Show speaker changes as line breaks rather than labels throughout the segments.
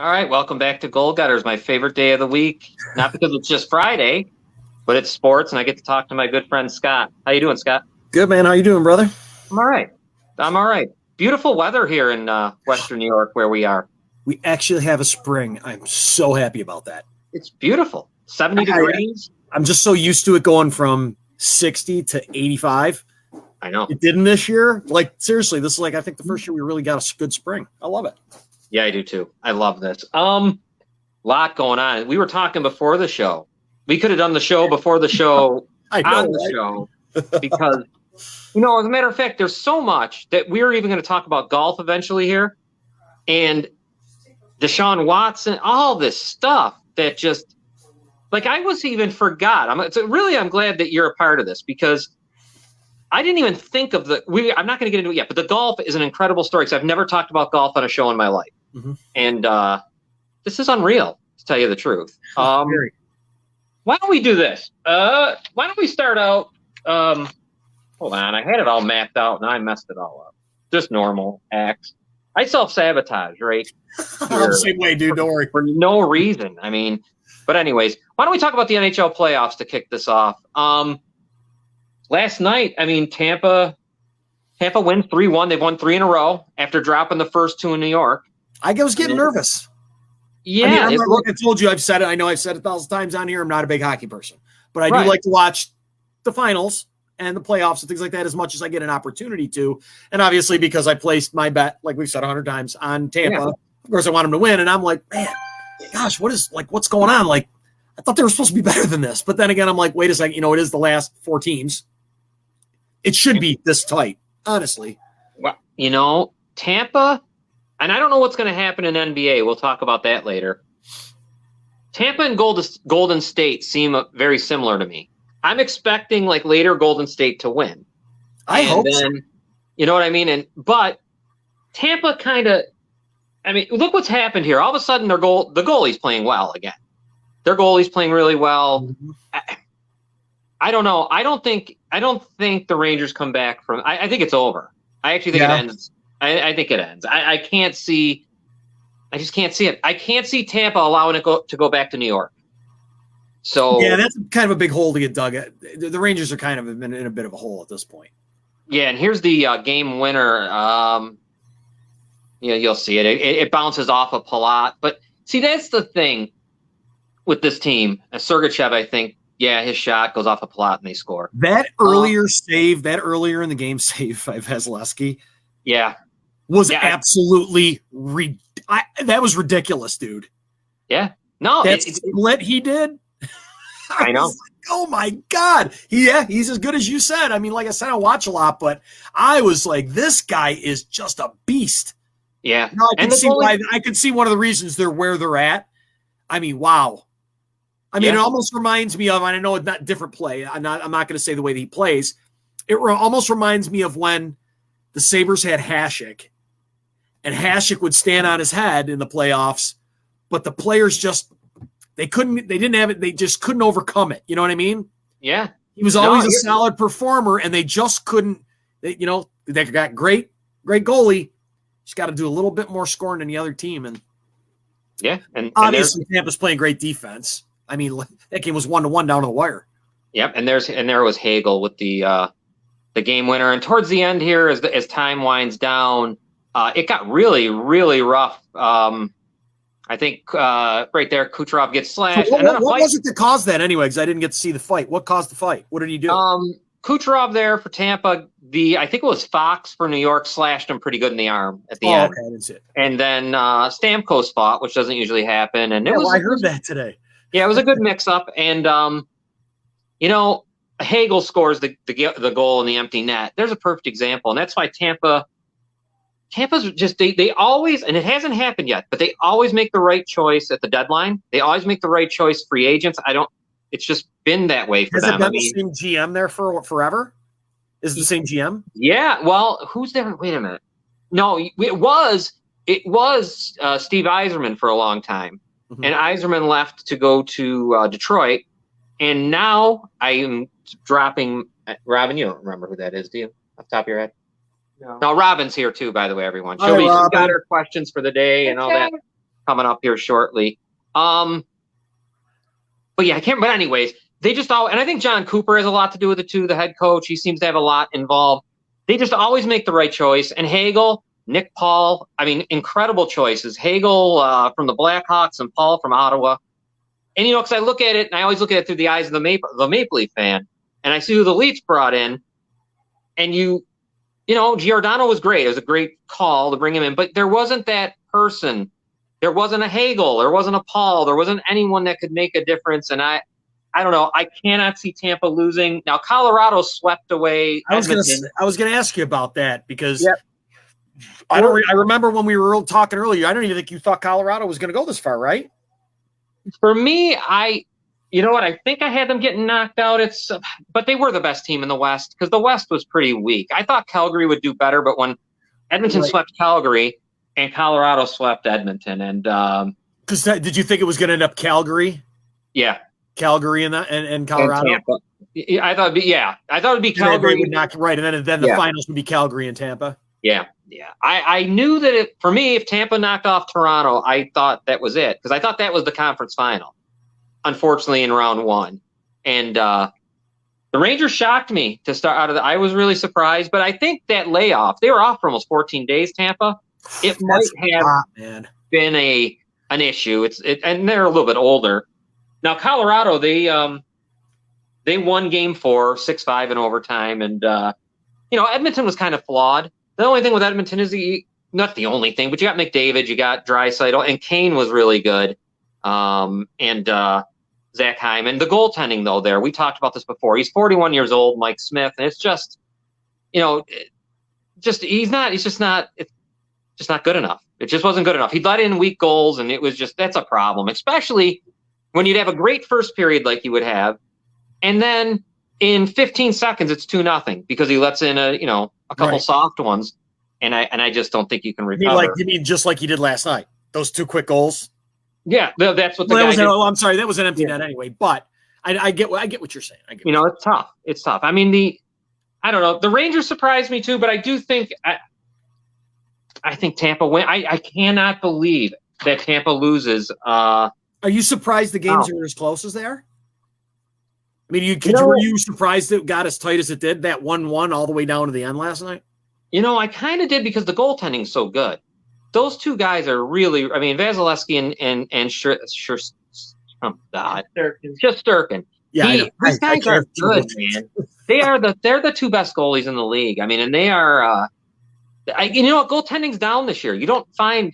All right, welcome back to Goal Gutters, my favorite day of the week. Not because it's just Friday, but it's sports, and I get to talk to my good friend Scott. How you doing, Scott?
Good, man. How you doing, brother?
I'm all right. I'm all right. Beautiful weather here in Western New York, where we are.
We actually have a spring. I'm so happy about that.
It's beautiful. 70 degrees.
I'm just so used to it going from 60 to 85.
I know.
It didn't this year. Like, seriously, this is like, I think the first year we really got a good spring. I love it.
Yeah, I do too. I love this. Lot going on. We were talking before the show. We could have done the show before the show
I know,
on the show because, as a matter of fact, there's so much that we're even going to talk about golf eventually here, and Deshaun Watson, all this stuff that just like I was even forgot. I'm glad that you're a part of this because I didn't even think of I'm not going to get into it yet, but the golf is an incredible story because I've never talked about golf on a show in my life.
Mm-hmm.
And this is unreal, to tell you the truth. Why don't we do this? Why don't we start out? Hold on. I had it all mapped out, and I messed it all up. Just normal acts. I self-sabotage, right?
I'm the same way, dude. Don't worry.
For no reason. But anyways, why don't we talk about the NHL playoffs to kick this off? Last night, Tampa wins 3-1. They've won 3 in a row after dropping the first 2 in New York.
I was getting nervous.
Yeah.
I told you, I've said it. I know I've said it 1,000 times on here. I'm not a big hockey person, but I do like to watch the finals and the playoffs and things like that as much as I get an opportunity to. And obviously, because I placed my bet, like we've said 100 times, on Tampa, of course I want them to win. And I'm like, man, gosh, what's going on? Like, I thought they were supposed to be better than this. But then again, I'm like, wait a second, it is the last 4 teams. It should be this tight, honestly.
Well, Tampa, and I don't know what's going to happen in NBA. We'll talk about that later. Tampa and Golden State seem very similar to me. I'm expecting later Golden State to win.
I hope so.
You know what I mean? But Tampa kind of, look what's happened here. All of a sudden, the goalie's playing well again. Their goalie's playing really well. Mm-hmm. I don't know. I don't think the Rangers come back from. I think it's over. I actually think it ends. I think it ends. I can't see. I just can't see it. I can't see Tampa allowing it to go back to New York. So
yeah, that's kind of a big hole to get dug at. The Rangers are kind of in a bit of a hole at this point.
Yeah, and here's the game winner. You'll see it. It bounces off of Palat, but see that's the thing with this team. Sergachev, I think. Yeah, his shot goes off a Palat and they score.
That earlier in the game save by Vasilevsky, was absolutely that was ridiculous, dude.
Yeah, no,
that split he did.
I know.
Oh my God, he's as good as you said. Like I said, I watch a lot, but I was like, this guy is just a beast.
Yeah,
I could see one of the reasons they're where they're at. Wow. It almost reminds me of, and I know it's not different play. I'm not going to say the way that he plays. It almost reminds me of when the Sabres had Hasek, and Hasek would stand on his head in the playoffs, but the players they didn't have it. They just couldn't overcome it. You know what I mean?
Yeah.
He was always a solid performer, and they just couldn't. They got great goalie. Just got to do a little bit more scoring than the other team, and obviously Tampa's playing great defense. That game was 1-1 down to the wire.
Yep, and there was Hagel with the game winner. And towards the end here, as time winds down, it got really, really rough. I think right there, Kucherov gets slashed.
So what was it that caused that anyway? Because I didn't get to see the fight. What caused the fight? What did he do?
Kucherov there for Tampa. I think it was Fox for New York slashed him pretty good in the arm at the end.
Okay, I didn't see it.
And then Stamkos fought, which doesn't usually happen. And
I heard that today.
Yeah, it was a good mix-up, and Hagel scores the goal in the empty net. There's a perfect example, and that's why Tampa's just they always, and it hasn't happened yet, but they always make the right choice at the deadline. They always make the right choice. Free agents, it's just been that way for them.
Has it been the same GM there for forever? Is it the same GM?
Yeah. Well, who's there? Wait a minute. No, it was Steve Yzerman for a long time. Mm-hmm. And Yzerman left to go to Detroit, and now I am dropping Robin. You don't remember who that is, do you? Off the top of your head? No, Robin's here too, by the way, everyone. She's got her questions for the day and all that. coming up here shortly. But yeah, I can't. But anyways, they just all, and I think John Cooper has a lot to do with it too. The head coach, he seems to have a lot involved. They just always make the right choice. And Hagel, Nick Paul, I mean, incredible choices. Hagel from the Blackhawks and Paul from Ottawa. And because I look at it, and I always look at it through the eyes of the Maple Leaf fan, and I see who the Leafs brought in, and Giordano was great. It was a great call to bring him in, but there wasn't that person. There wasn't a Hagel. There wasn't a Paul. There wasn't anyone that could make a difference. And I don't know. I cannot see Tampa losing. Now, Colorado swept away.
I was going to ask you about that because I remember when we were talking earlier. I don't even think you thought Colorado was going to go this far, right?
For me, you know what? I think I had them getting knocked out. But they were the best team in the West because the West was pretty weak. I thought Calgary would do better, but when Edmonton swept Calgary and Colorado swept Edmonton, and
because did you think it was going to end up Calgary?
Yeah,
Calgary and Colorado.
And I thought it'd be Calgary.
Would knock right, and then the finals would be Calgary and Tampa.
Yeah. I knew that for me, if Tampa knocked off Toronto, I thought that was it because I thought that was the conference final. Unfortunately, in round one, and the Rangers shocked me to start out of I was really surprised, but I think that layoff, they were off for almost 14 days. Tampa, it might have been an issue. And they're a little bit older now. Colorado, they won Game 4, 6-5 in overtime, and Edmonton was kind of flawed. The only thing with Edmonton is not the only thing, but you got McDavid, you got Draisaitl, and Kane was really good. And Zach Hyman. The goaltending, though, we talked about this before. He's 41 years old, Mike Smith, and it's just, it's just not good enough. It just wasn't good enough. He let in weak goals, and it was that's a problem, especially when you'd have a great first period like he would have, and then in 15 seconds it's 2-0 because he lets in a couple soft ones, and I just don't think you can recover.
You mean just like he did last night? Those 2 quick goals.
Yeah, that's what the guy did.
I'm sorry, that was an empty net anyway. But I get what you're saying.
It's tough. It's tough. I mean, I don't know. The Rangers surprised me too, but I do think I think Tampa win. I cannot believe that Tampa loses.
Are you surprised the games are as close as they are? I mean, were you surprised it got as tight as it did? That 1-1 all the way down to the end last night.
I kind of did because the goaltending is so good. Those 2 guys are really. I mean, Vasilevsky and Shesterkin.
Yeah,
these guys are good, man. They're the 2 best goalies in the league. I mean, and they are. Goaltending's down this year. You don't find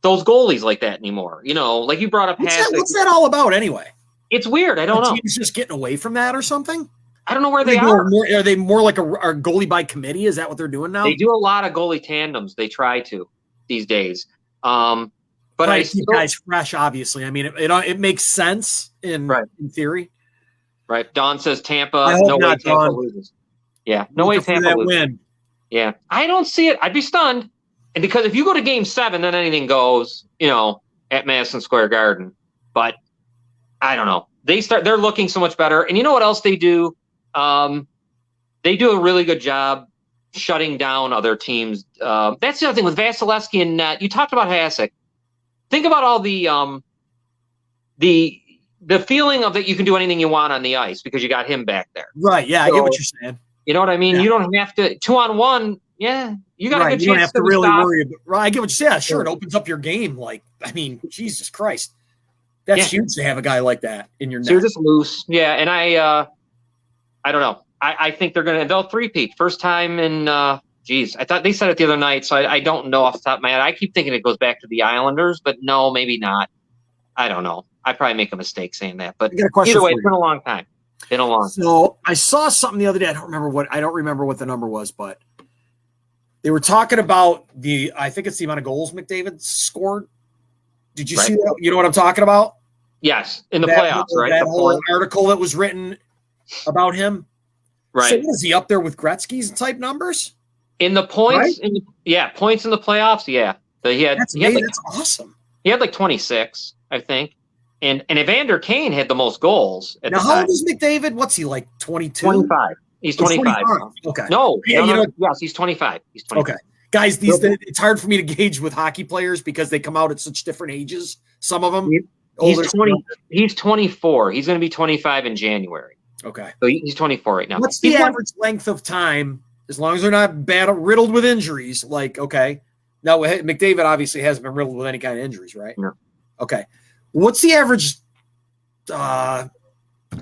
those goalies like that anymore. Like you brought up.
What's that all about anyway?
It's weird. I don't know.
Teams just getting away from that or something.
I don't know where they are.
Are they more like a goalie by committee? Is that what they're doing now?
They do a lot of goalie tandems. They try to these days. But I
keep guys fresh, obviously. I mean, it makes sense in theory.
Right. Don says Tampa. No way Tampa loses. Yeah. No way Tampa loses. Win. Yeah. I don't see it. I'd be stunned. And because if you go to Game 7, then anything goes, at Madison Square Garden. But I don't know. They're looking so much better. And you know what else they do? They do a really good job shutting down other teams. That's the other thing with Vasilevsky and net. You talked about Hasek. Think about all the feeling of that you can do anything you want on the ice because you got him back there.
Right. Yeah, I get what you're saying.
You know what I mean? Yeah. You don't have to 2-on-1. Yeah, you got a good chance.
You don't have to really worry about. Right, I get what you say. Yeah, sure, it opens up your game. Jesus Christ, that's huge to have a guy like that in your net.
So you're just loose. Yeah, and I don't know. I think they'll three-peat. First time in, I thought they said it the other night, so I don't know off the top of my head. I keep thinking it goes back to the Islanders, but no, maybe not. I don't know. I probably make a mistake saying that. But either way, it's been a long time.
So I saw something the other day. I don't remember what the number was, but they were talking about I think it's the amount of goals McDavid scored. Did you see that? You know what I'm talking about?
Yes, in the playoffs, right?
That whole article that was written about him.
Right.
So is he up there with Gretzky's type numbers?
In the points, points in the playoffs, yeah.
That's awesome.
He had 26, I think. And Evander Kane had the most goals at the time.
How old is McDavid? What's he, 22?
25. He's 25.
Okay.
No. Yes, he's 25. He's 25.
Okay. Guys, it's hard for me to gauge with hockey players because they come out at such different ages. Some of them.
He's 20. He's 24. He's going to be 25 in January.
Okay.
So he's 24 right now.
What's the average length of time, as long as they're not riddled with injuries? Like, okay. Now, McDavid obviously hasn't been riddled with any kind of injuries, right?
No.
Okay. What's the average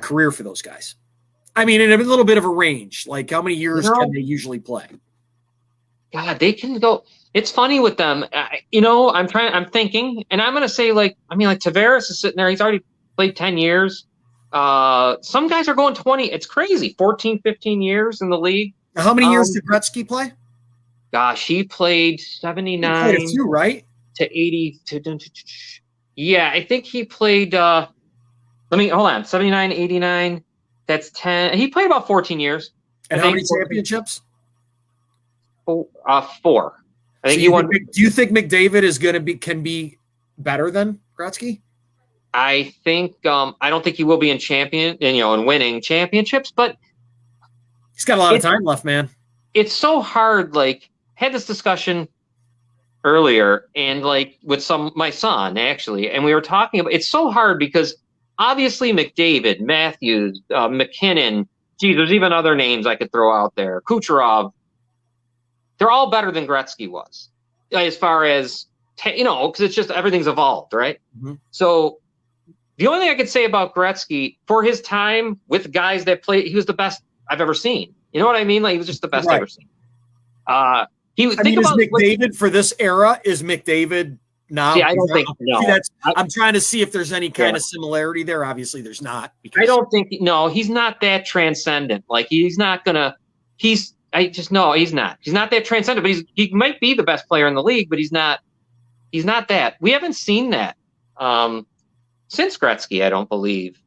career for those guys? I mean, in a little bit of a range. Like, how many years can they usually play?
God, they can go. It's funny with them. I'm thinking, and I'm going to say, like Tavares is sitting there. He's already played 10 years. Some guys are going 20. It's crazy. 14, 15 years in the league.
Now, how many years did Gretzky play?
Gosh, he played 79
he played a few, right?
To 80. Yeah, I think he played. Hold on. 79, 89. That's 10. He played about 14 years.
And how many championships?
4. I think
he won. Do you think McDavid can be better than Gretzky?
I think I don't think he will be in winning championships, but
he's got a lot of time left, man.
It's so hard. Like, had this discussion earlier, and like with my son actually, and we were talking about it's so hard because obviously McDavid, Matthews, McKinnon, there's even other names I could throw out there. Kucherov. They're all better than Gretzky was, as far as, because it's just everything's evolved, right? Mm-hmm. So the only thing I could say about Gretzky, for his time with guys that played, he was the best I've ever seen. You know what I mean? Like, he was just the best I've ever seen.
Is McDavid for this era? Is McDavid now?
Yeah, I don't think. No,
I'm trying to see if there's any kind of similarity there. Obviously, there's not.
I don't think. No, he's not that transcendent. Like, he's not gonna. He's not. He's not that transcendent. But he might be the best player in the league, but he's not. He's not that. We haven't seen that since Gretzky. I don't believe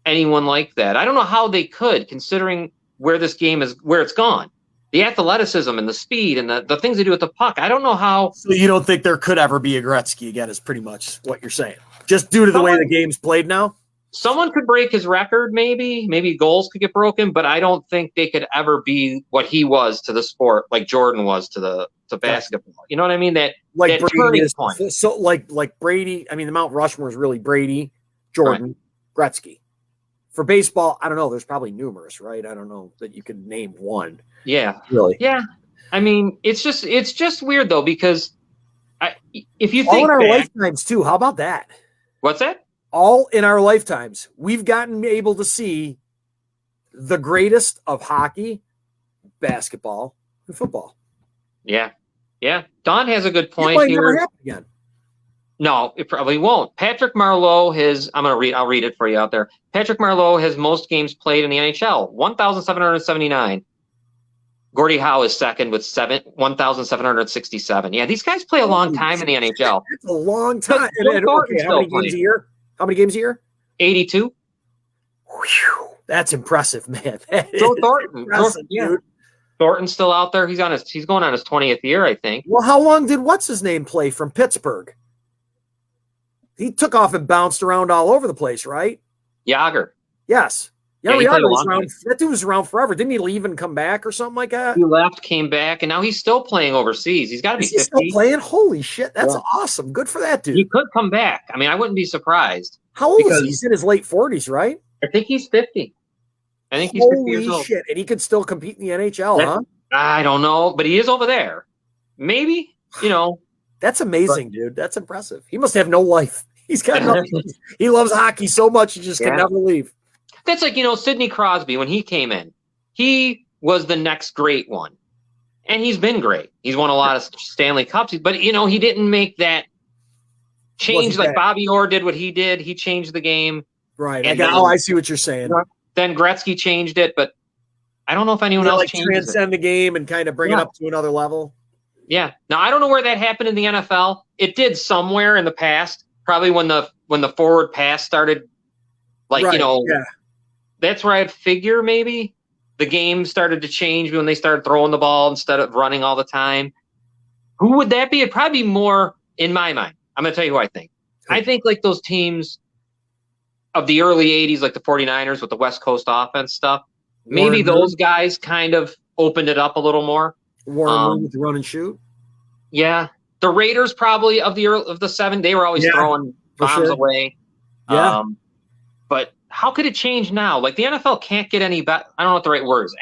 anyone like that. I don't know how they could, considering where this game is, where it's gone. The athleticism and the speed and the things they do with the puck. I don't know how.
So you don't think there could ever be a Gretzky again is pretty much what you're saying. Just due to the way the game's played now?
Someone could break his record, maybe. Maybe goals could get broken, but I don't think they could ever be what he was to the sport, like Jordan was to basketball. You know what I mean? That turning point.
So like Brady, I mean, the Mount Rushmore is really Brady, Jordan, Gretzky. For baseball, I don't know. There's probably numerous, right? I don't know that you could name one.
Yeah.
Really?
Yeah. I mean, it's just weird, though, because if you think
all in our lifetimes, too. How about that?
What's that?
All in our lifetimes, we've gotten able to see the greatest of hockey, basketball, and football.
Yeah. Yeah. Don has a good point
here. It might
here.
never happen again.
No, it probably won't. Patrick Marleau I'll read it for you out there. Patrick Marleau has most games played in the NHL, 1,779. Gordie Howe is second with 1,767. Yeah, these guys play a long time in the NHL.
That's a long time. How many games a year? How many games a year?
82.
Whew, that's impressive, man.
Joe Thornton. Dude. Thornton's still out there. He's going on his 20th year, I think.
Well, how long did what's his name play from Pittsburgh? He took off and bounced around all over the place, right?
Yager.
Yes. Yeah, that dude was around forever. Didn't he leave and come back or something like that?
He left, came back, and now he's still playing overseas. He's got to be 50.
Still playing? Holy shit. That's awesome. Good for that dude.
He could come back. I mean, I wouldn't be surprised.
How old is he? He's in his late 40s, right?
I think he's 50. I think he's 50 years old.
Holy shit. And he could still compete in the NHL, huh?
I don't know, but he is over there. Maybe,
That's amazing, dude. That's impressive. He must have no life. He's got nothing. He loves hockey so much he just can never leave.
That's like, Sidney Crosby, when he came in, he was the next great one. And he's been great. He's won a lot of Stanley Cups. But, he didn't make that change like Bobby Orr did what he did. He changed the game.
Right. I see what you're saying.
Then Gretzky changed it, but I don't know if anyone else changed it.
Transcend the game and kind of bring it up to another level.
Yeah. Now, I don't know where that happened in the NFL. It did somewhere in the past. Probably when the forward pass started, that's where I'd figure maybe the game started to change when they started throwing the ball instead of running all the time. Who would that be? It'd probably be more in my mind. I'm going to tell you who I think. I think like those teams of the early 80s, like the 49ers with the West Coast offense stuff, maybe those guys kind of opened it up a little more.
Warren Moon with the run and shoot.
Yeah, the Raiders probably of the 7. They were always throwing bombs away.
Yeah.
But how could it change now? Like the NFL can't get any better. I don't know what the right word is.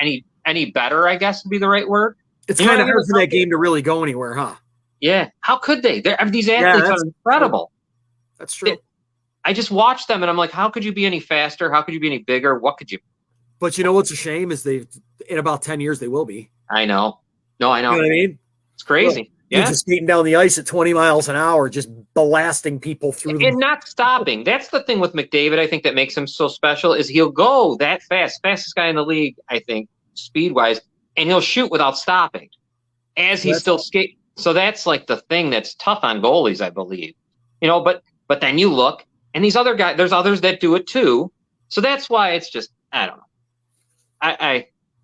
Any better, I guess would be the right word.
It's kind of hard for that game to really go anywhere, huh?
Yeah. How could they? These athletes are incredible.
That's true.
I just watched them and I'm like, how could you be any faster? How could you be any bigger? What could you?
But you know what's a shame is in about 10 years they will be.
I know. No, I know.
You know what I mean?
It's crazy.
You're just skating down the ice at 20 miles an hour, just blasting people through.
And not stopping. That's the thing with McDavid, I think, that makes him so special is he'll go that fast. Fastest guy in the league, I think, speed-wise, and he'll shoot without stopping as he's still skating. So that's like the thing that's tough on goalies, I believe. But then you look, and these other guys, there's others that do it too. So that's why it's just, I don't know.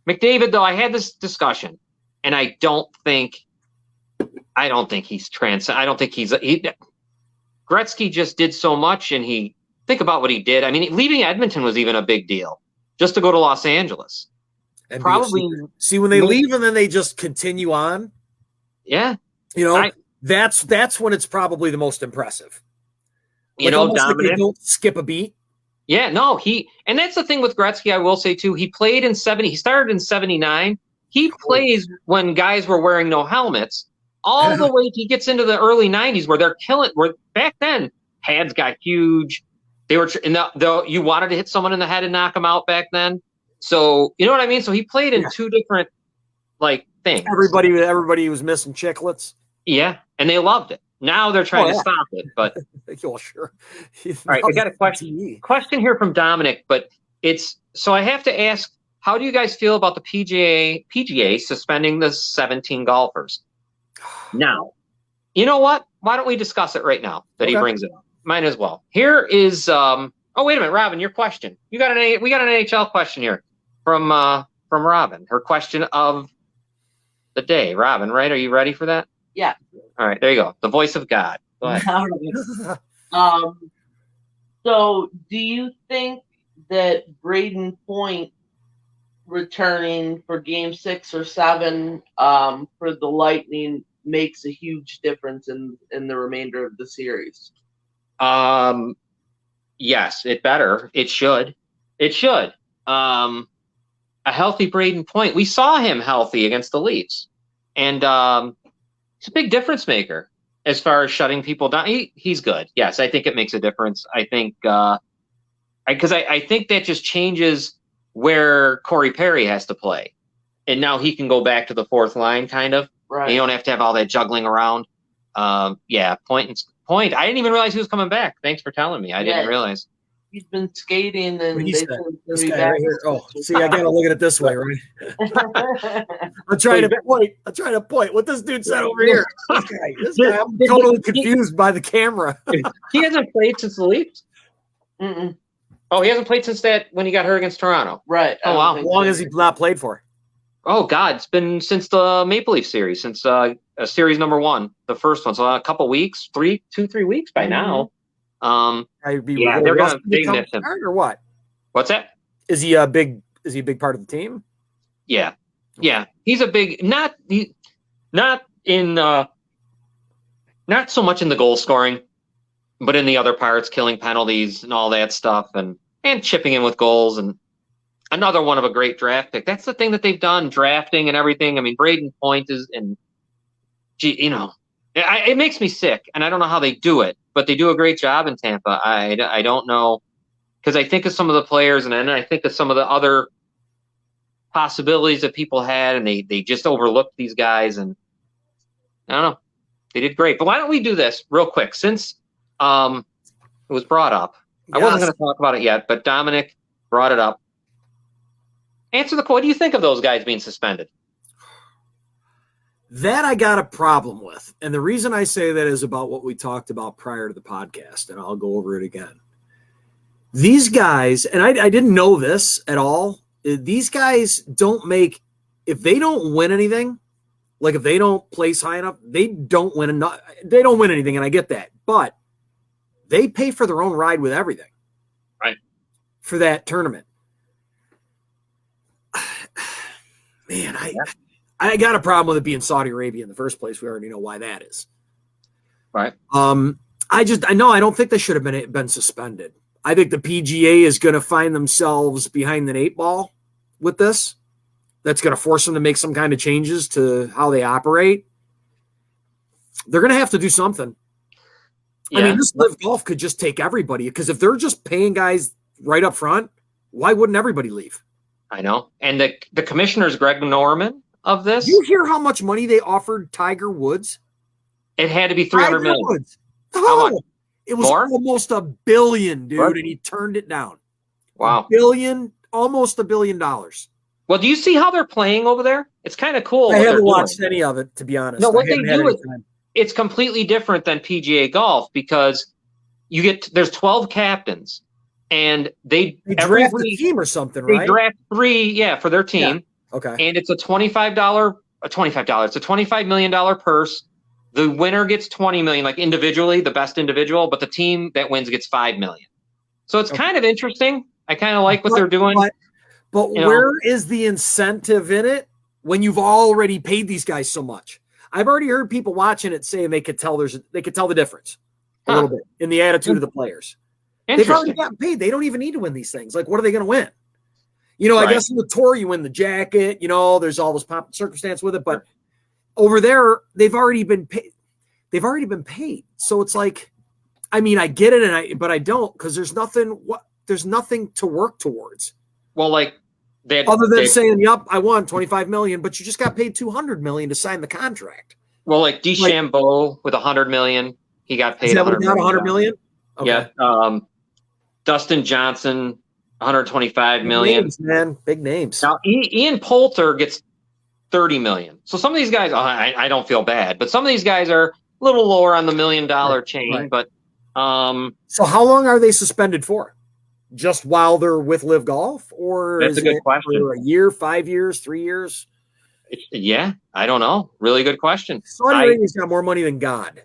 McDavid, though, I had this discussion, and I don't think he's I don't think Gretzky just did so much, and think about what he did. I mean, leaving Edmonton was even a big deal just to go to Los Angeles.
And probably see when they leave and then they just continue on.
Yeah.
That's when it's probably the most impressive.
Dominic,
like they don't skip a beat.
Yeah, no, and that's the thing with Gretzky, I will say too, he played in 70, he started in 79. He plays when guys were wearing no helmets. All the way he gets into the early 90s where they're killing. Where back then pads got huge. They were you wanted to hit someone in the head and knock them out back then. So you know what I mean. So he played in two different things.
Everybody was missing chiclets.
Yeah, and they loved it. Now they're trying to stop it, but
sure.
All right, I got a question here from Dominic, but so I have to ask, how do you guys feel about the PGA suspending the 17 golfers? Now, you know what? Why don't we discuss it right now that he brings it up? Might as well. Here is oh, wait a minute, Robin, your question. We got an NHL question here from Robin. Her question of the day. Robin, right? Are you ready for that?
Yeah.
All right, there you go. The voice of God. Go ahead.
So do you think that Braden Point returning for game 6 or 7 for the Lightning makes a huge difference in the remainder of the series?
Yes, it better. It should. A healthy Braden Point. We saw him healthy against the Leafs. And he's a big difference maker as far as shutting people down. He's good. Yes, I think it makes a difference. I think because I think that just changes where Corey Perry has to play. And now he can go back to the fourth line, kind of.
Right.
And you don't have to have all that juggling around. Point. I didn't even realize he was coming back. Thanks for telling me. I didn't realize.
He's been skating and
this guy right here. Oh, see, I gotta look at it this way, right? I'm trying to point what this dude said over here. This guy, I'm totally confused by the camera.
He hasn't played since the Leafs?
Mm-mm.
Oh, he hasn't played since that when he got hurt against Toronto.
Right.
Oh, wow.
How long has he not played for?
Oh, God. It's been since the Maple Leaf series, since series number 1, the first one. So a couple weeks, 3 weeks by now.
They're
going to miss him.
Or what?
What's that?
Is he a big part of the team?
Yeah. He's a big, not so much in the goal scoring, but in the other parts, killing penalties and all that stuff, and chipping in with goals, and another one of a great draft pick. That's the thing that they've done, drafting and everything. I mean, Braden Point it makes me sick, and I don't know how they do it, but they do a great job in Tampa. I don't know, because I think of some of the players, and then I think of some of the other possibilities that people had, and they just overlooked these guys, and I don't know. They did great. But why don't we do this real quick, since it was brought up. I wasn't going to talk about it yet, but Dominic brought it up. Answer the question. What do you think of those guys being suspended?
That I got a problem with. And the reason I say that is about what we talked about prior to the podcast, and I'll go over it again. These guys, and I didn't know this at all, these guys if they don't win anything, like if they don't place high enough, they don't win anything, and I get that. But they pay for their own ride with everything.
Right.
For that tournament. Man, I got a problem with it being Saudi Arabia in the first place. We already know why that is.
Right.
I don't think they should have been suspended. I think the PGA is going to find themselves behind the 8 ball with this. That's going to force them to make some kind of changes to how they operate. They're going to have to do something. Yeah. I mean, this Live Golf could just take everybody, because if they're just paying guys right up front, why wouldn't everybody leave?
I know. And the commissioner's Greg Norman of this.
You hear how much money they offered Tiger Woods?
It had to be $300 million.
Woods.
How much?
It was almost $1 billion, dude, and he turned it down.
Wow.
Almost $1 billion.
Well, do you see how they're playing over there? It's kind of cool.
I haven't watched any of it, to be honest.
No, what they do is it's completely different than PGA golf, because there's 12 captains, and they
draft a team or something, right?
They draft 3, for their team.
Yeah. Okay.
And it's it's a $25 million purse. The winner gets $20 million, like individually, the best individual, but the team that wins gets $5 million. So it's kind of interesting. I kind of like what they're doing.
But where is the incentive in it when you've already paid these guys so much? I've already heard people watching it saying they could tell the difference a little bit in the attitude of the players. They've already gotten paid. They don't even need to win these things. Like, what are they going to win? I guess in the tour you win the jacket. There's all this pomp and circumstance with it, but over there they've already been paid. So it's like, I mean, I get it, but I don't, because there's nothing to work towards.
Well, like
other than saying, "Yep, I won $25 million," but you just got paid $200 million to sign the contract.
Well, like DeChambeau with $100 million, he got paid
$100 million. Okay.
Yeah. Dustin Johnson, $125 million.
Names, man, big names.
Now Ian Poulter gets $30 million. So some of these guys, I don't feel bad, but some of these guys are a little lower on the $1 million chain. Right. But
so how long are they suspended for? Just while they're with Live Golf, or
that's a good question.
For a year, 5 years, 3 years?
I don't know. Really good question.
Saudi Arabia's got more money than God.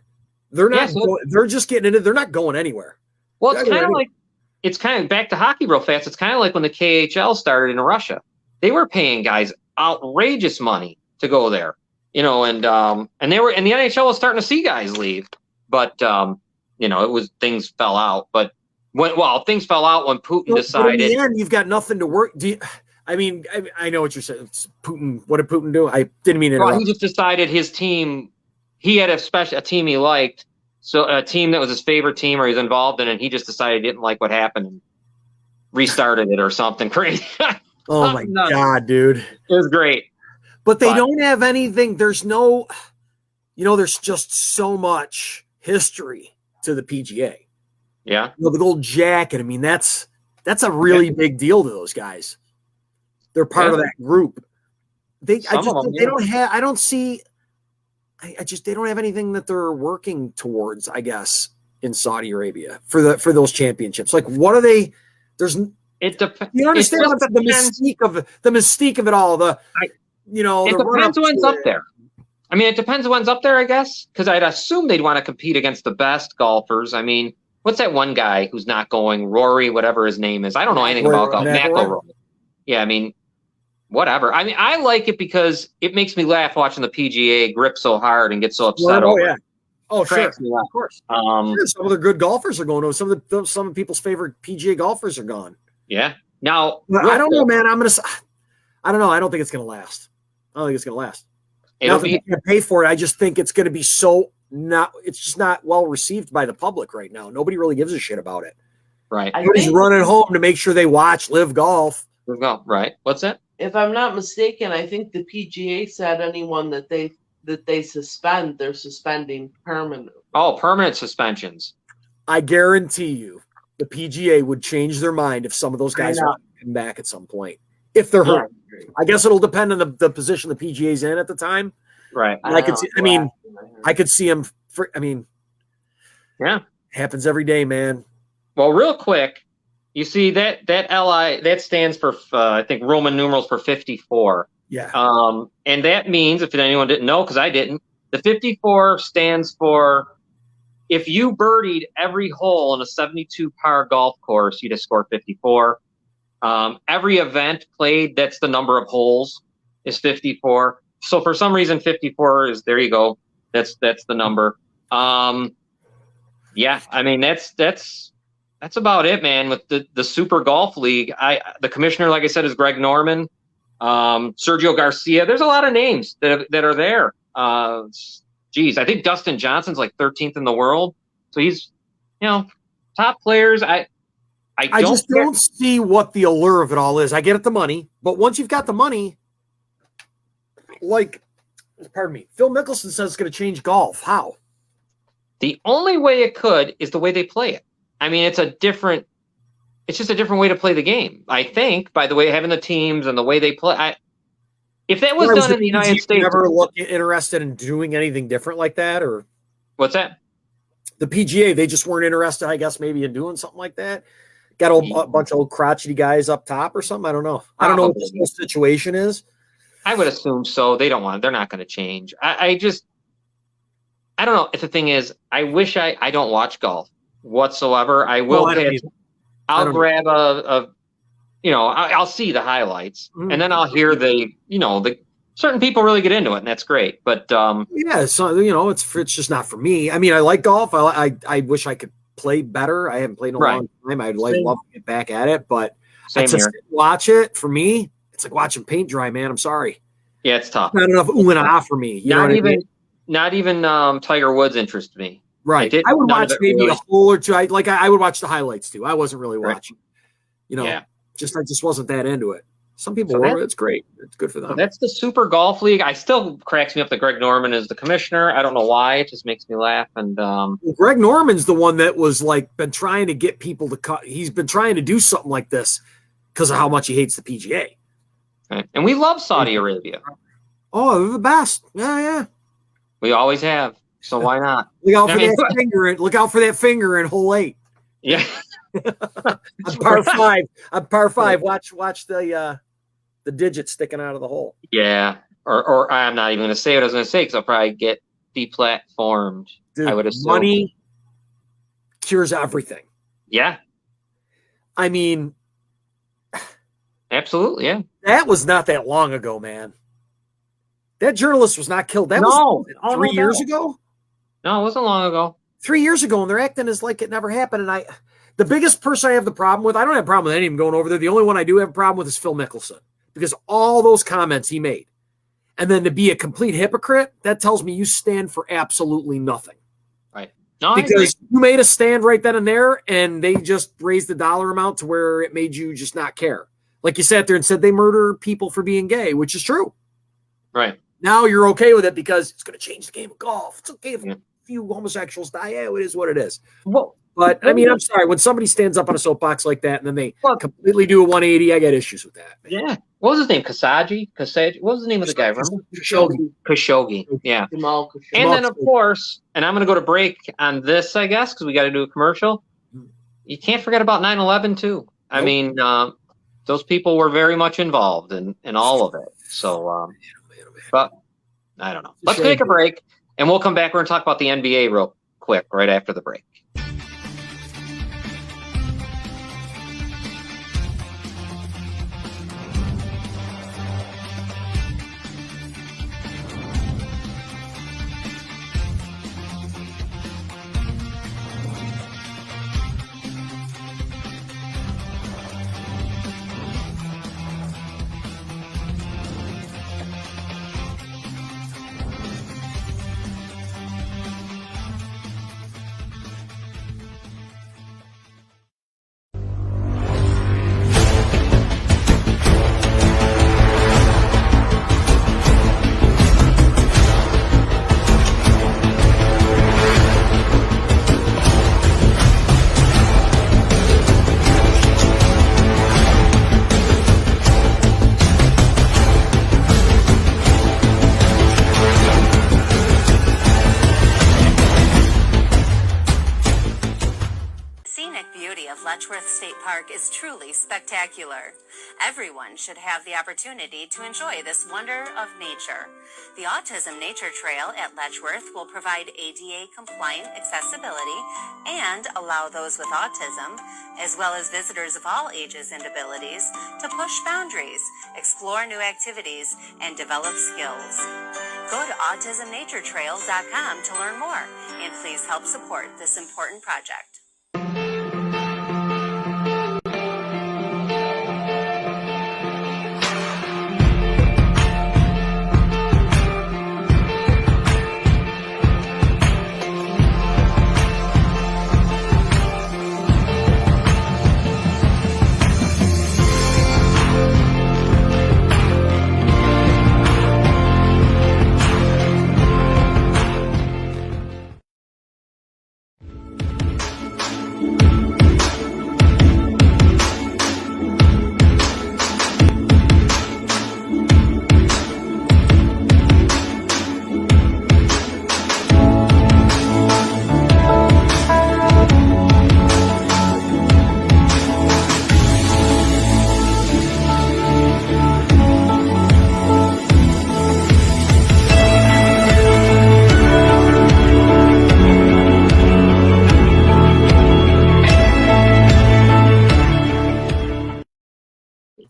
They're not. They're just getting into. They're not going anywhere.
Well, it's kind of back to hockey real fast. It's kind of like when the KHL started in Russia. They were paying guys outrageous money to go there, and the NHL was starting to see guys leave, but it was things fell out, but. Things fell out when Putin decided.
But in the end, you've got nothing to work. I know what you're saying. It's Putin. What did Putin do? I didn't mean to interrupt.
He just decided his team. He had a team he liked, so a team that was his favorite team, or he was involved in, and he just decided he didn't like what happened and restarted it or something crazy.
Oh my God, dude! It
was great,
but they don't have anything. There's no, there's just so much history to the PGA.
Yeah.
The gold jacket. I mean, that's a really big deal to those guys. They're part of that group. They don't have anything that they're working towards, I guess, in Saudi Arabia for those championships. Like, what are they? You understand the mystique of it all.
It depends who ends up there. I mean, it depends who ends up there, I guess, because I'd assume they'd want to compete against the best golfers. I mean, what's that one guy who's not going? Rory, whatever his name is. I don't know anything about golf. McIlroy. Yeah, I mean, whatever. I mean, I like it because it makes me laugh watching the PGA grip so hard and get so upset over it.
Oh, sure. Of course. Some of the good golfers are going. Some of people's favorite PGA golfers are gone.
Yeah. Now,
I don't know, man. I don't know. I don't think it's going to last. Not that you can't pay for it. I just think it's going to be it's just not well received by the public right now. Nobody really gives a shit about it.
Right.
Everybody's running home to make sure they watch Live Golf.
Live Golf, right. What's that?
If I'm not mistaken, I think the PGA said anyone that they suspend, they're suspending permanently.
Oh, permanent suspensions.
I guarantee you the PGA would change their mind if some of those guys are coming back at some point. If they're hurt. I guess it'll depend on the position the PGA's in at the time.
Right.
I could see him. Happens every day, man.
Well, real quick, you see that LI that stands for I think Roman numerals for 54.
Yeah.
And that means, if anyone didn't know, because I didn't, the 54 stands for if you birdied every hole in a 72 par golf course, you'd have scored 54. Every event played, that's the number of holes, is 54. So for some reason, 54 is there. You go. That's the number. Yeah, I mean that's about it, man. With the Super Golf League, the commissioner, like I said, is Greg Norman, Sergio Garcia. There's a lot of names that are there. Geez, I think Dustin Johnson's like 13th in the world, so he's top players. I
just don't see what the allure of it all is. I get it, the money, but once you've got the money, like, pardon me, Phil Mickelson says it's going to change golf. How?
The only way it could is the way they play it. I mean, it's just a different way to play the game. I think, by the way, having the teams and the way they play. If that was done in the United States,
never look interested in doing anything different like that, or
what's that?
The PGA, they just weren't interested, I guess, maybe in doing something like that. Got a bunch of old crotchety guys up top or something. I don't know. I don't know what the whole situation is.
I would assume so. They don't want it. They're not going to change. I don't know. If the thing is, I wish I don't watch golf whatsoever. I will. I'll grab I'll see the highlights, and then I'll hear the certain people really get into it, and that's great. But
yeah, so it's just not for me. I mean, I like golf. I wish I could play better. I haven't played in a long time. I'd love to get back at it, but watch it for me. It's like watching paint dry, man. I'm sorry.
Yeah, it's tough.
Not enough ooh and ah for me.
Not even Tiger Woods interests me.
Right. I would watch maybe a hole or two. I would watch the highlights too. I wasn't really watching. I just wasn't that into it. Some people were. It's great. It's good for them.
So that's the Super Golf League. I still cracks me up that Greg Norman is the commissioner. I don't know why. It just makes me laugh. And
Greg Norman's the one that was been trying to get people to cut. He's been trying to do something like this because of how much he hates the PGA.
Right. And we love Saudi Arabia.
Oh, they're the best. Yeah.
We always have. So why not?
Look out for that finger in hole 8.
Yeah.
On par 5. Watch the digit sticking out of the hole.
Yeah. Or I'm not even going to say what I was going to say because I'll probably get deplatformed.
Dude,
I would assume.
Money cures everything.
Yeah.
I mean,
absolutely. Yeah.
That was not that long ago, man. That journalist was not killed. That was 3 years ago.
No, it wasn't long ago.
3 years ago, and they're acting as like it never happened. And the biggest person I have the problem with, I don't have a problem with any of them going over there. The only one I do have a problem with is Phil Mickelson, because all those comments he made. And then to be a complete hypocrite, that tells me you stand for absolutely nothing.
Right. No,
because you made a stand right then and there, and they just raised the dollar amount to where it made you just not care. Like you sat there and said they murder people for being gay, which is true.
Right.
Now you're okay with it because it's going to change the game of golf. It's okay if a few homosexuals die. Yeah, it is what it is.
Well,
but I mean, I'm sorry. When somebody stands up on a soapbox like that and then they completely do a 180, I get issues with that. Man.
Yeah. What was his name? Khashoggi? What was the name of the guy? Remember? Khashoggi. Yeah.
Jamal Khashoggi.
And then, of course, and I'm going to go to break on this, I guess, because we got to do a commercial. You can't forget about 9/11 too. Nope. I mean, those people were very much involved in all of it. So, but I don't know. Let's take a break, and we'll come back. We're going to talk about the NBA real quick right after the break.
Letchworth State Park is truly spectacular. Everyone should have the opportunity to enjoy this wonder of nature. The Autism Nature Trail at Letchworth will provide ADA-compliant accessibility and allow those with autism, as well as visitors of all ages and abilities, to push boundaries, explore new activities, and develop skills. Go to autismnaturetrails.com to learn more, and please help support this important project.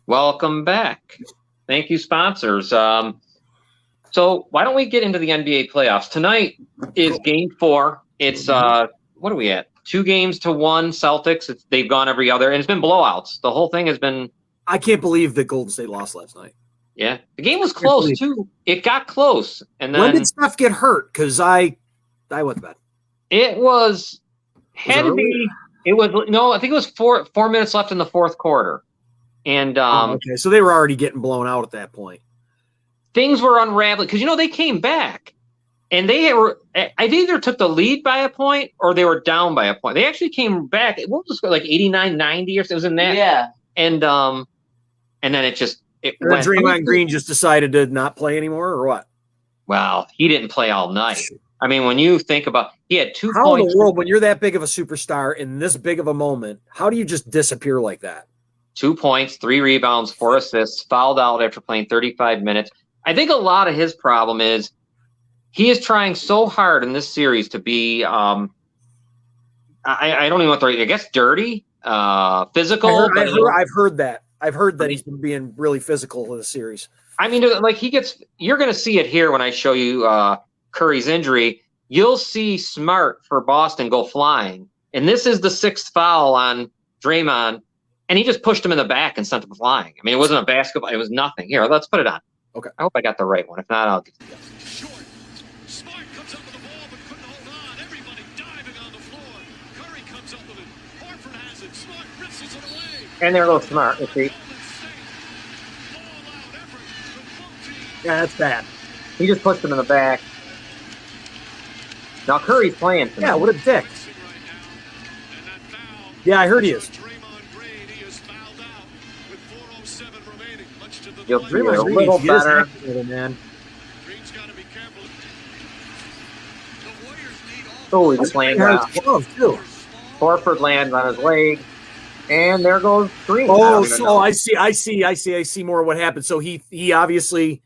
Welcome back. Thank you, sponsors. So why don't we get into the NBA playoffs? Tonight is game 4. It's what are we at? 2-1 Celtics. They've gone every other, and it's been blowouts. The whole thing has been.
I can't believe that Golden State lost last night.
Yeah, the game was close too. It got close, and then
when did Steph get hurt? Because I went to bed.
It was had to be. It was no. I think it was 4 minutes left in the fourth quarter. And
okay, so they were already getting blown out at that point.
Things were unraveling because they came back, and they were. I either took the lead by a point or they were down by a point. They actually came back. What was it, like 89-90 or so? It was in that.
Yeah.
And then it went.
Draymond Green just decided to not play anymore, or what?
Well, he didn't play all night. I mean, when you think about, he had 2
how
points.
In the world, when you're that big of a superstar in this big of a moment, how do you just disappear like that?
2 points, 3 rebounds, 4 assists, fouled out after playing 35 minutes. I think a lot of his problem is he is trying so hard in this series to be, I don't even want to, I guess, dirty, physical.
I've heard that. I've heard that he's been being really physical in the series.
I mean, like you're going to see it here when I show you Curry's injury. You'll see Smart for Boston go flying. And this is the 6th foul on Draymond. And he just pushed him in the back and sent him flying. I mean, it wasn't a basketball. It was nothing. Here, let's put it on.
Okay.
I hope I got the right one. If not, I'll get the
Short. Smart comes up with the ball but couldn't hold on. Everybody diving on the floor. Curry comes up with it. Horford has it. Smart rips it away.
And there goes Smart. Let's see.
Yeah, that's bad.
He just pushed him in the back. Now Curry's playing.
Yeah, what a dick. Yeah, I heard he is.
You'll be a little better.
Man.
Oh, he just landed out. Horford lands on his leg. And there goes Green.
I see more of what happened. So he obviously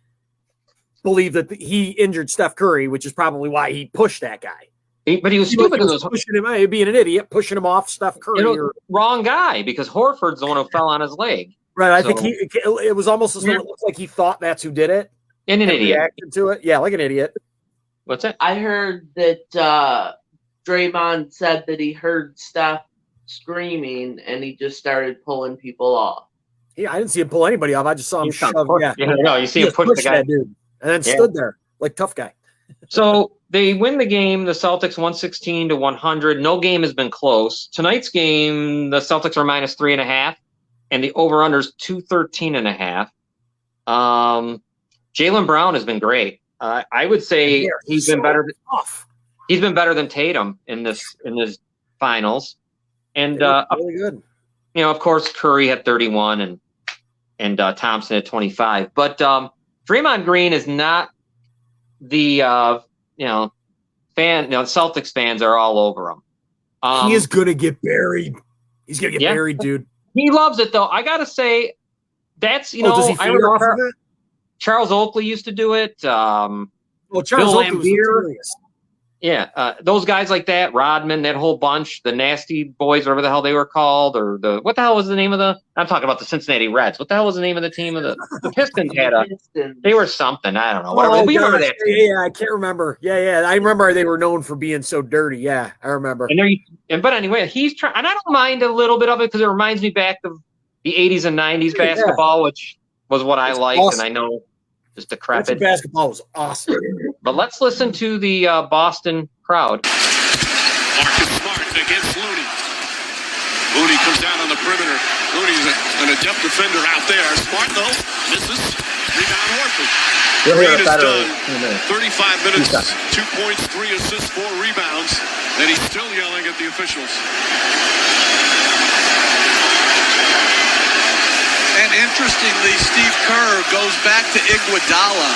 believed that he injured Steph Curry, which is probably why he pushed that guy.
But he was stupid.
He was pushing him, being an idiot, pushing him off Steph Curry.
Wrong guy, because Horford's the one who fell on his leg.
Right, I think it was almost as though it looked like he thought that's who did it.
And an idiot.
Reacted to it. Yeah, like an idiot.
What's that?
I heard that Draymond said that he heard Steph screaming and he just started pulling people off.
Yeah, I didn't see him pull anybody off. I just saw him shove.
You see him push the guy.
That dude, and then stood there like tough guy.
So they win the game. The Celtics 116-100. No game has been close. Tonight's game, the Celtics are -3.5. And the over-under's 213.5. Jaylen Brown has been great. I would say he's been better. He's been better than Tatum in this finals. And
really good.
Of course, Curry had 31 and Thompson had 25. But Draymond Green is not the fan. Celtics fans are all over him.
He is gonna get buried. He's gonna get buried, dude.
He loves it, though. I got to say, That's,
does he
I
feed
remember
off of it?
Charles Oakley used to do it.
Charles
Bill
Oakley was
Laimbeer.
notorious.
Yeah, those guys like that, Rodman, that whole bunch, the Nasty Boys, whatever the hell they were called, or what the hell was the name of I'm talking about the Cincinnati Reds. What the hell was the name of the team of the Pistons they were something, I don't know. Whatever. We remember that.
Yeah, I can't remember. Yeah, I remember they were known for being so dirty. Yeah, I remember.
But anyway, he's trying, and I don't mind a little bit of it because it reminds me back of the 80s and 90s basketball, which was what I liked,
awesome.
and I know just decrepit.
Basketball was awesome.
But let's listen to the Boston crowd.
Marcus Smart against Looney. Looney comes down on the perimeter. Looney's an adept defender out there. Smart, though, misses. Rebound Horford. Green has done 35 minutes, 2 points, 3 assists, 4 rebounds, and he's still yelling at the officials.
And interestingly, Steve Kerr goes back to Iguodala.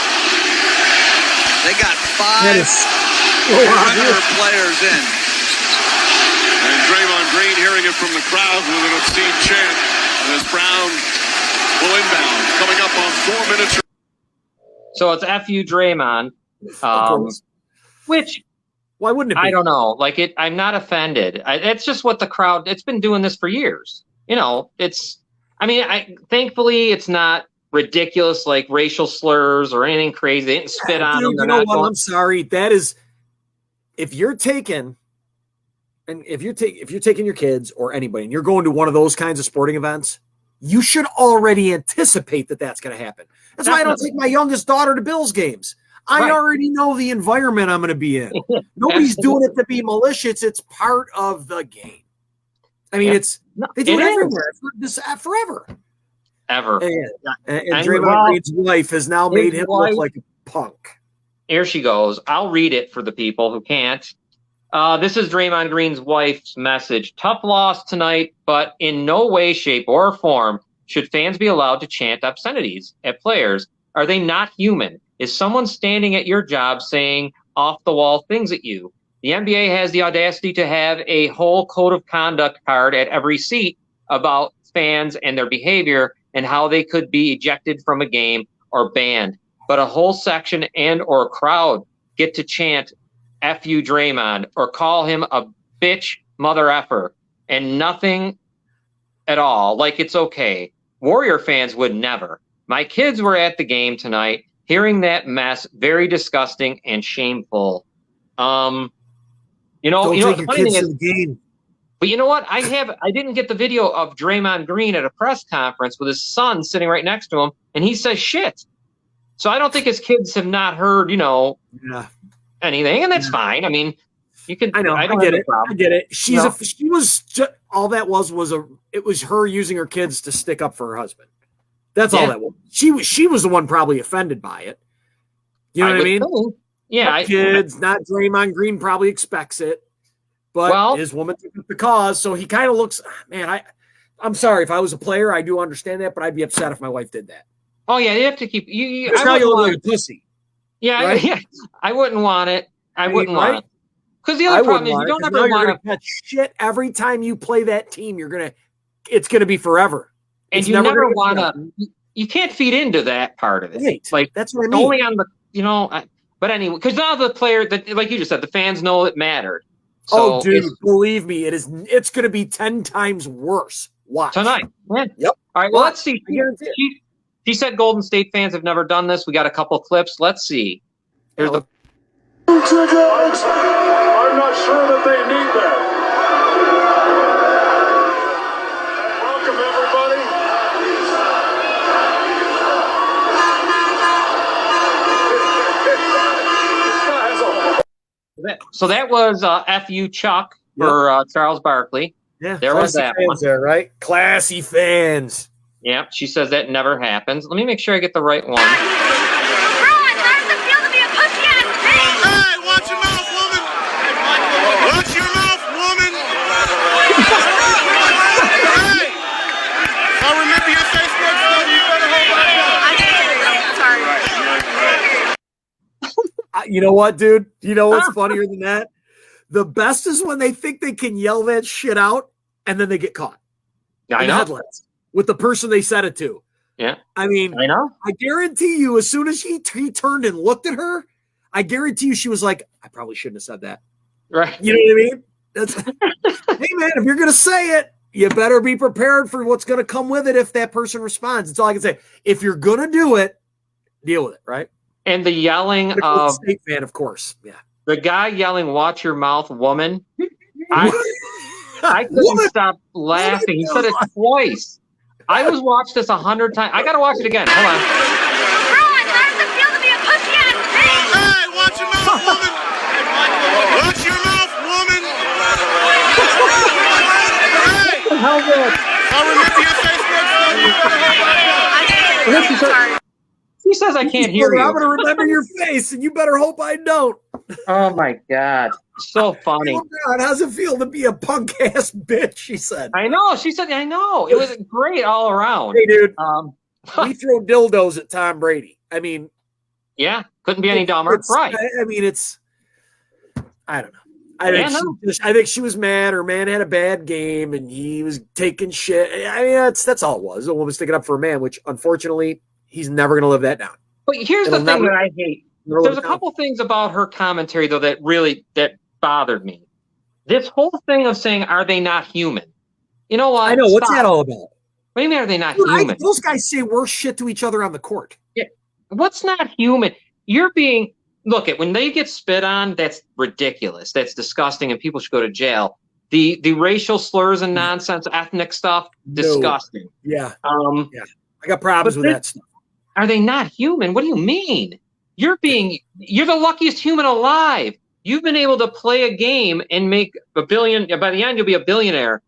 They got 5 perimeter players in.
And Draymond Green hearing it from the crowd with an obscene chant as Brown will inbound. Coming up on 4 minutes.
So it's FU Draymond, which
why wouldn't it be?
I don't know. Like I'm not offended. It's just what the crowd. It's been doing this for years. Thankfully it's not ridiculous like racial slurs or anything crazy. They didn't spit on them.
You know what? I'm sorry. That is, if you're taking your kids or anybody and you're going to one of those kinds of sporting events, you should already anticipate that that's going to happen. That's why I don't take my youngest daughter to Bills games. I already know the environment I'm going to be in. Nobody's doing it to be malicious. It's part of the game. I mean, they do it everywhere. This forever.
Ever.
And Draymond Green's wife has now made him look like a punk.
Here she goes. I'll read it for the people who can't. This is Draymond Green's wife's message. Tough loss tonight, but in no way, shape, or form should fans be allowed to chant obscenities at players. Are they not human? Is someone standing at your job saying off-the-wall things at you? The NBA has the audacity to have a whole code of conduct card at every seat about fans and their behavior and how they could be ejected from a game or banned. But a whole section and or crowd get to chant FU Draymond or call him a bitch mother effer and nothing at all. Like it's okay. Warrior fans would never. My kids were at the game tonight hearing that mess. Very disgusting and shameful. The funny thing is, but you know what? I didn't get the video of Draymond Green at a press conference with his son sitting right next to him, and he says shit. So I don't think his kids have not heard, anything, and that's fine. I mean, you can. I know. I get it.
I get it. It was her using her kids to stick up for her husband. That's all that was. She was the one probably offended by it. You know what I mean?
Yeah,
kids, not Draymond Green probably expects it, but his woman took up the cause, so he kind of looks. Man, I'm sorry if I was a player, I do understand that, but I'd be upset if my wife did that.
Oh yeah, you have to keep you.
Now you look like a pussy.
Yeah,
right?
Yeah. I wouldn't want it. I wouldn't want it. Because the other problem is you don't ever want to
catch shit every time you play that team. It's gonna be forever,
and you never want to. You can't feed into that part of it.
Right.
Like
that's what I mean.
Only on the But anyway, because now the player that, like you just said, the fans know it mattered.
So believe me, it's going to be 10 times worse. Watch
tonight. Yeah.
Yep.
All right. Well, let's see. She said Golden State fans have never done this. We got a couple clips. Let's see. Here's the.
I'm not sure that they need that. Welcome everybody.
So that was FU Chuck for Charles Barkley.
Yeah,
there was that one.
There, right? Classy fans.
Yeah, she says that never happens. Let me make sure I get the right one.
Hey, watch your mouth, woman! Watch your mouth, woman! Hey! I'll remember your Facebook stuff. You better hold on.
You know what, dude? You know what's funnier than that? The best is when they think they can yell that shit out and then they get caught.
I know.
Headlines with the person they said it to.
Yeah.
I mean,
I know.
I guarantee you, as soon as he turned and looked at her, I guarantee you she was like, I probably shouldn't have said that.
Right.
You know what I mean? That's, hey, man, if you're going to say it, you better be prepared for what's going to come with it if that person responds. That's all I can say. If you're going to do it, deal with it, right?
And the yelling
of State fan, of course. Yeah.
The guy yelling, "Watch your mouth, woman." I couldn't stop laughing. He said it twice. I was watched this 100 times. I got to watch it again. Hold on.
Ron, how does it feel to be a pussy-ass bitch?
Hey, watch your mouth, woman. Watch your mouth, woman. Hey.
How's that?
I'll remember your Facebook.
Sorry.
He says I can't hear you.
I'm going to remember your face, and you better hope I don't.
Oh, my God. So funny.
Oh, God, how's it feel to be a punk-ass bitch, she said.
I know. She said, I know. It was great all around.
Hey, dude. We throw dildos at Tom Brady. I mean.
Yeah. Couldn't be any dumber. Right.
I mean, it's. I don't know. I think she was mad. Her man had a bad game, and he was taking shit. I mean, that's all it was. A woman sticking up for a man, which, unfortunately, he's never going to live that down.
But here's the thing that I hate. There's a couple things about her commentary, though, that bothered me. This whole thing of saying, are they not human? You know what?
I know. What's that all about?
What do you mean, are they not human?
Those guys say worse shit to each other on the court.
Yeah. What's not human? You're being... Look, when they get spit on, that's ridiculous. That's disgusting, and people should go to jail. The racial slurs and nonsense, ethnic stuff, disgusting.
Yeah. I got problems with that stuff.
Are they not human? What do you mean? You're the luckiest human alive. You've been able to play a game and make $1 billion. By the end, you'll be a billionaire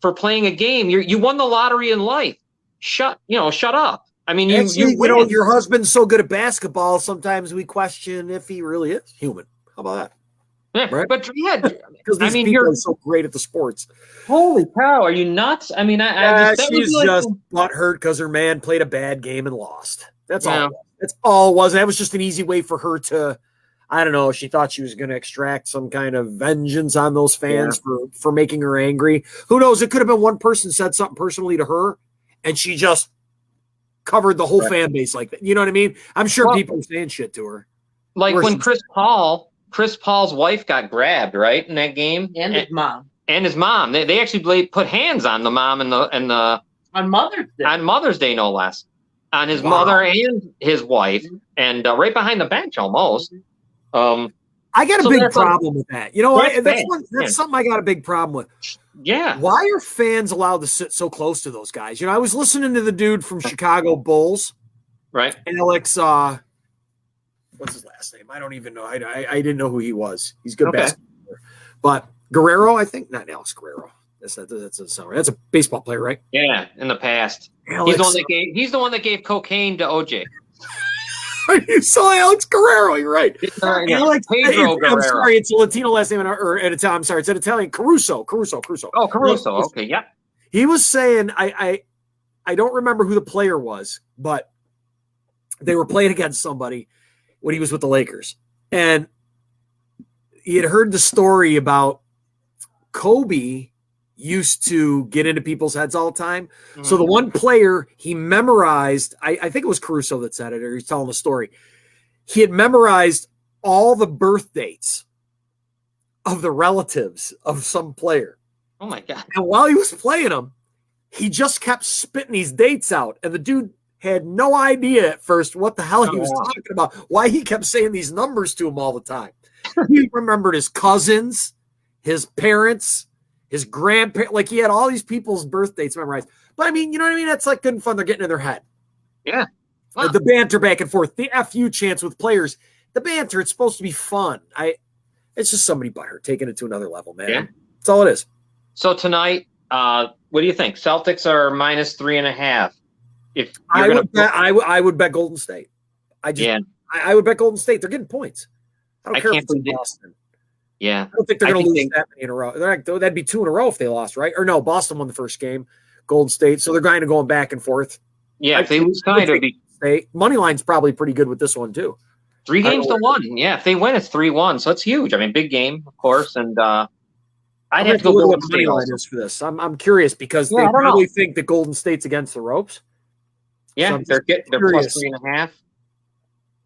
for playing a game. You won the lottery in life. Shut up. I mean,
your husband's so good at basketball. Sometimes we question if he really is human. How about that?
Yeah,
right?
But yeah,
because these people are so great at the sports.
Holy cow! Are you nuts? I mean,
she's just butthurt because her man played a bad game and lost. That's all. That's all it was. That was just an easy way for her to. I don't know. She thought she was going to extract some kind of vengeance on those fans for making her angry. Who knows? It could have been one person said something personally to her, and she just covered the whole fan base like that. You know what I mean? I'm sure people are saying shit to her.
Like when Chris Paul's wife got grabbed, right, in that game,
and his mom.
And his mom. They actually put hands on the mom and the
on Mother's Day.
On Mother's Day, no less. On his mother and his wife, and right behind the bench almost.
I got a big problem with that. You know, that's something I got a big problem with.
Yeah.
Why are fans allowed to sit so close to those guys? You know, I was listening to the dude from Chicago Bulls.
Right.
Alex, what's his last name? I don't even know. I didn't know who he was. He's a good basketball player. But Guerrero, I think, not Alex Guerrero. That's a baseball player, right?
Yeah, in the past.
Alex,
he's the one that gave cocaine to OJ.
You saw Alex Guerrero. You're right.
Alex Pedro Guerrero.
I'm sorry, it's a Latino last name, I'm sorry, it's an Italian. Caruso.
Oh, Caruso. Okay, yeah.
He was saying, I don't remember who the player was, but they were playing against somebody when he was with the Lakers, and he had heard the story about Kobe used to get into people's heads all the time. Mm-hmm. So the one player he memorized, I think it was Caruso that said it, or he's telling the story. He had memorized all the birth dates of the relatives of some player.
Oh my God.
And while he was playing them, he just kept spitting these dates out. And the dude had no idea at first what the hell he was talking about, why he kept saying these numbers to him all the time. He remembered his cousins, his parents, his grandparents, like he had all these people's birth dates memorized. But I mean, you know what I mean? That's like good fun. They're getting in their head.
Yeah.
Wow. The banter back and forth, the FU chants with players, the banter, it's supposed to be fun. It's just somebody by her taking it to another level, man.
Yeah.
That's all it is.
So tonight, what do you think? Celtics are -3.5. If
I would bet Golden State. I would bet Golden State. They're getting points. I don't care if it's Boston.
Yeah.
I don't think they're going to lose that many in a row. That'd be 2 in a row if they lost, right? Or no, Boston won the first game, Golden State. So they're kind of going back and forth.
Yeah, if they lose tonight, it'd be
money line's probably pretty good with this one too.
3 games to 1. Yeah, if they win, it's 3-1. So it's huge. I mean, big game, of course. And I'd have to go
what the money line is for this. I'm curious because they probably think that Golden State's against the ropes.
Yeah,
So
they're
curious.
plus 3.5.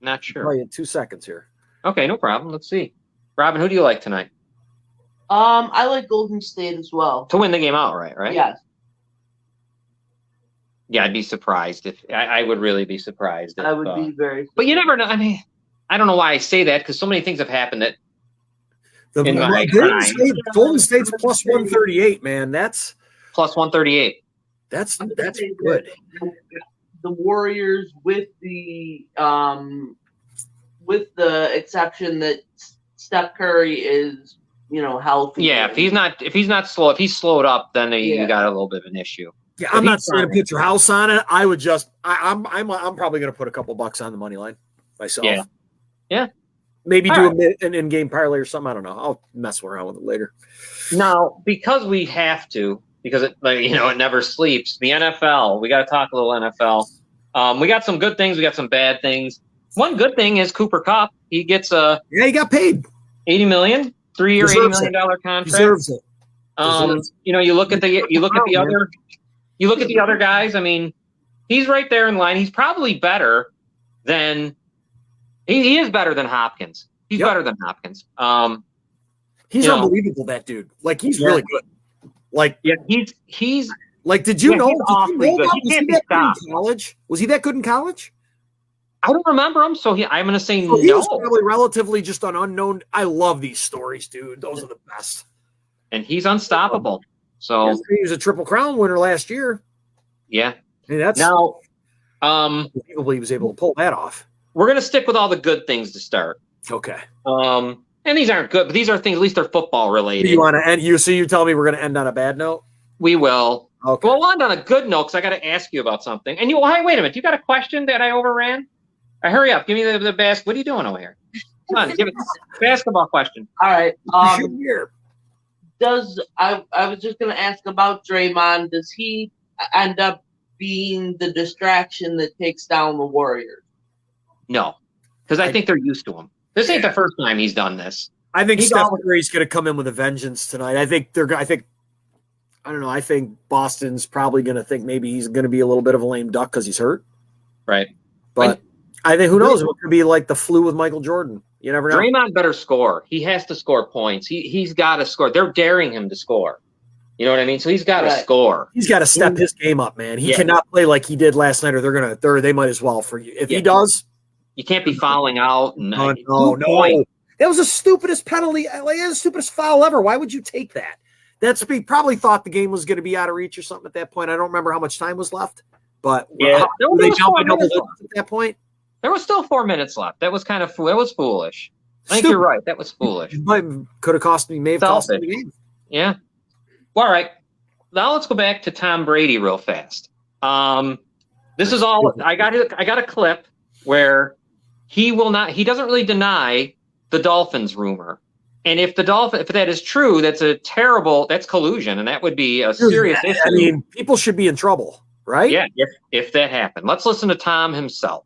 Not sure.
Tell you in 2 seconds here.
Okay, no problem. Let's see. Robin, who do you like tonight?
I like Golden State as well.
To win the game outright, right?
Yes.
Yeah, I'd be surprised if I would really be surprised. If,
I would be very.
But you never know. I mean, I don't know why I say that because so many things have happened that.
Golden State's plus 138, man. That's
plus 138.
That's good.
The Warriors, with the exception that Steph Curry is, healthy.
Yeah, if he's not slow, if he's slowed up, then you got a little bit of an issue.
Yeah, I'm not saying to put your house on it. I would just I'm probably going to put a couple bucks on the money line myself.
Yeah.
Maybe do an in-game parlay or something. I don't know. I'll mess around with it later.
Now, because we have to, because it never sleeps. The NFL. We got to talk a little NFL. We got some good things. We got some bad things. One good thing is Cooper Kupp. He gets
he got paid
$80 million, 3-year, $80 million contract.
Deserves it.
You look at the other guys. I mean, he's right there in line. He's probably better than he is better than Hopkins. He's better than Hopkins.
He's unbelievable, that dude. Like, he's really good. Like,
he's
like, did you know? Was he that good
in
college? Was he that good in college?
I don't remember him, so I'm going to say no.
He was probably relatively just an unknown. I love these stories, dude. Those are the best.
And he's unstoppable. So
he was a Triple Crown winner last year.
Yeah.
I mean, that's
now.
Unbelievable he was able to pull that off.
We're going to stick with all the good things to start.
Okay.
And these aren't good, but these are things. At least they're football related.
You want to end? So you tell me we're going to end on a bad note?
We will.
Okay.
Well, we'll end on a good note because I got to ask you about something. And hey, wait a minute. You got a question that I overran? Hurry up. Give me the basket. What are you doing over here? Come on, give it basketball question.
All right.
I
was just going to ask about Draymond. Does he end up being the distraction that takes down the Warriors?
No, because I think they're used to him. This ain't the first time he's done this.
I think Steph Curry's going to come in with a vengeance tonight. I think I think Boston's probably going to think maybe he's going to be a little bit of a lame duck because he's hurt.
Right.
But I think who knows? It could be like the flu with Michael Jordan. You never know.
Draymond better score. He has to score points. He's got to score. They're daring him to score. You know what I mean? So he's got to score.
He's got to step his game up, man. He cannot play like he did last night, or they might as well for you. If he does,
you can't be fouling out.
No. That was the stupidest penalty. Like, the stupidest foul ever. Why would you take that? He probably thought the game was going to be out of reach or something at that point. I don't remember how much time was left, but
they
jumped double at that point.
There was still 4 minutes left. That was kind of that was foolish. I think you're right. That was foolish.
Could have cost me. May have cost me the game.
Yeah. Well, all right. Now let's go back to Tom Brady real fast. This is all I got a clip where he doesn't really deny the Dolphins rumor. And if that is true, that's collusion, and that would be a serious issue.
I mean, people should be in trouble, right?
Yeah, if that happened. Let's listen to Tom himself.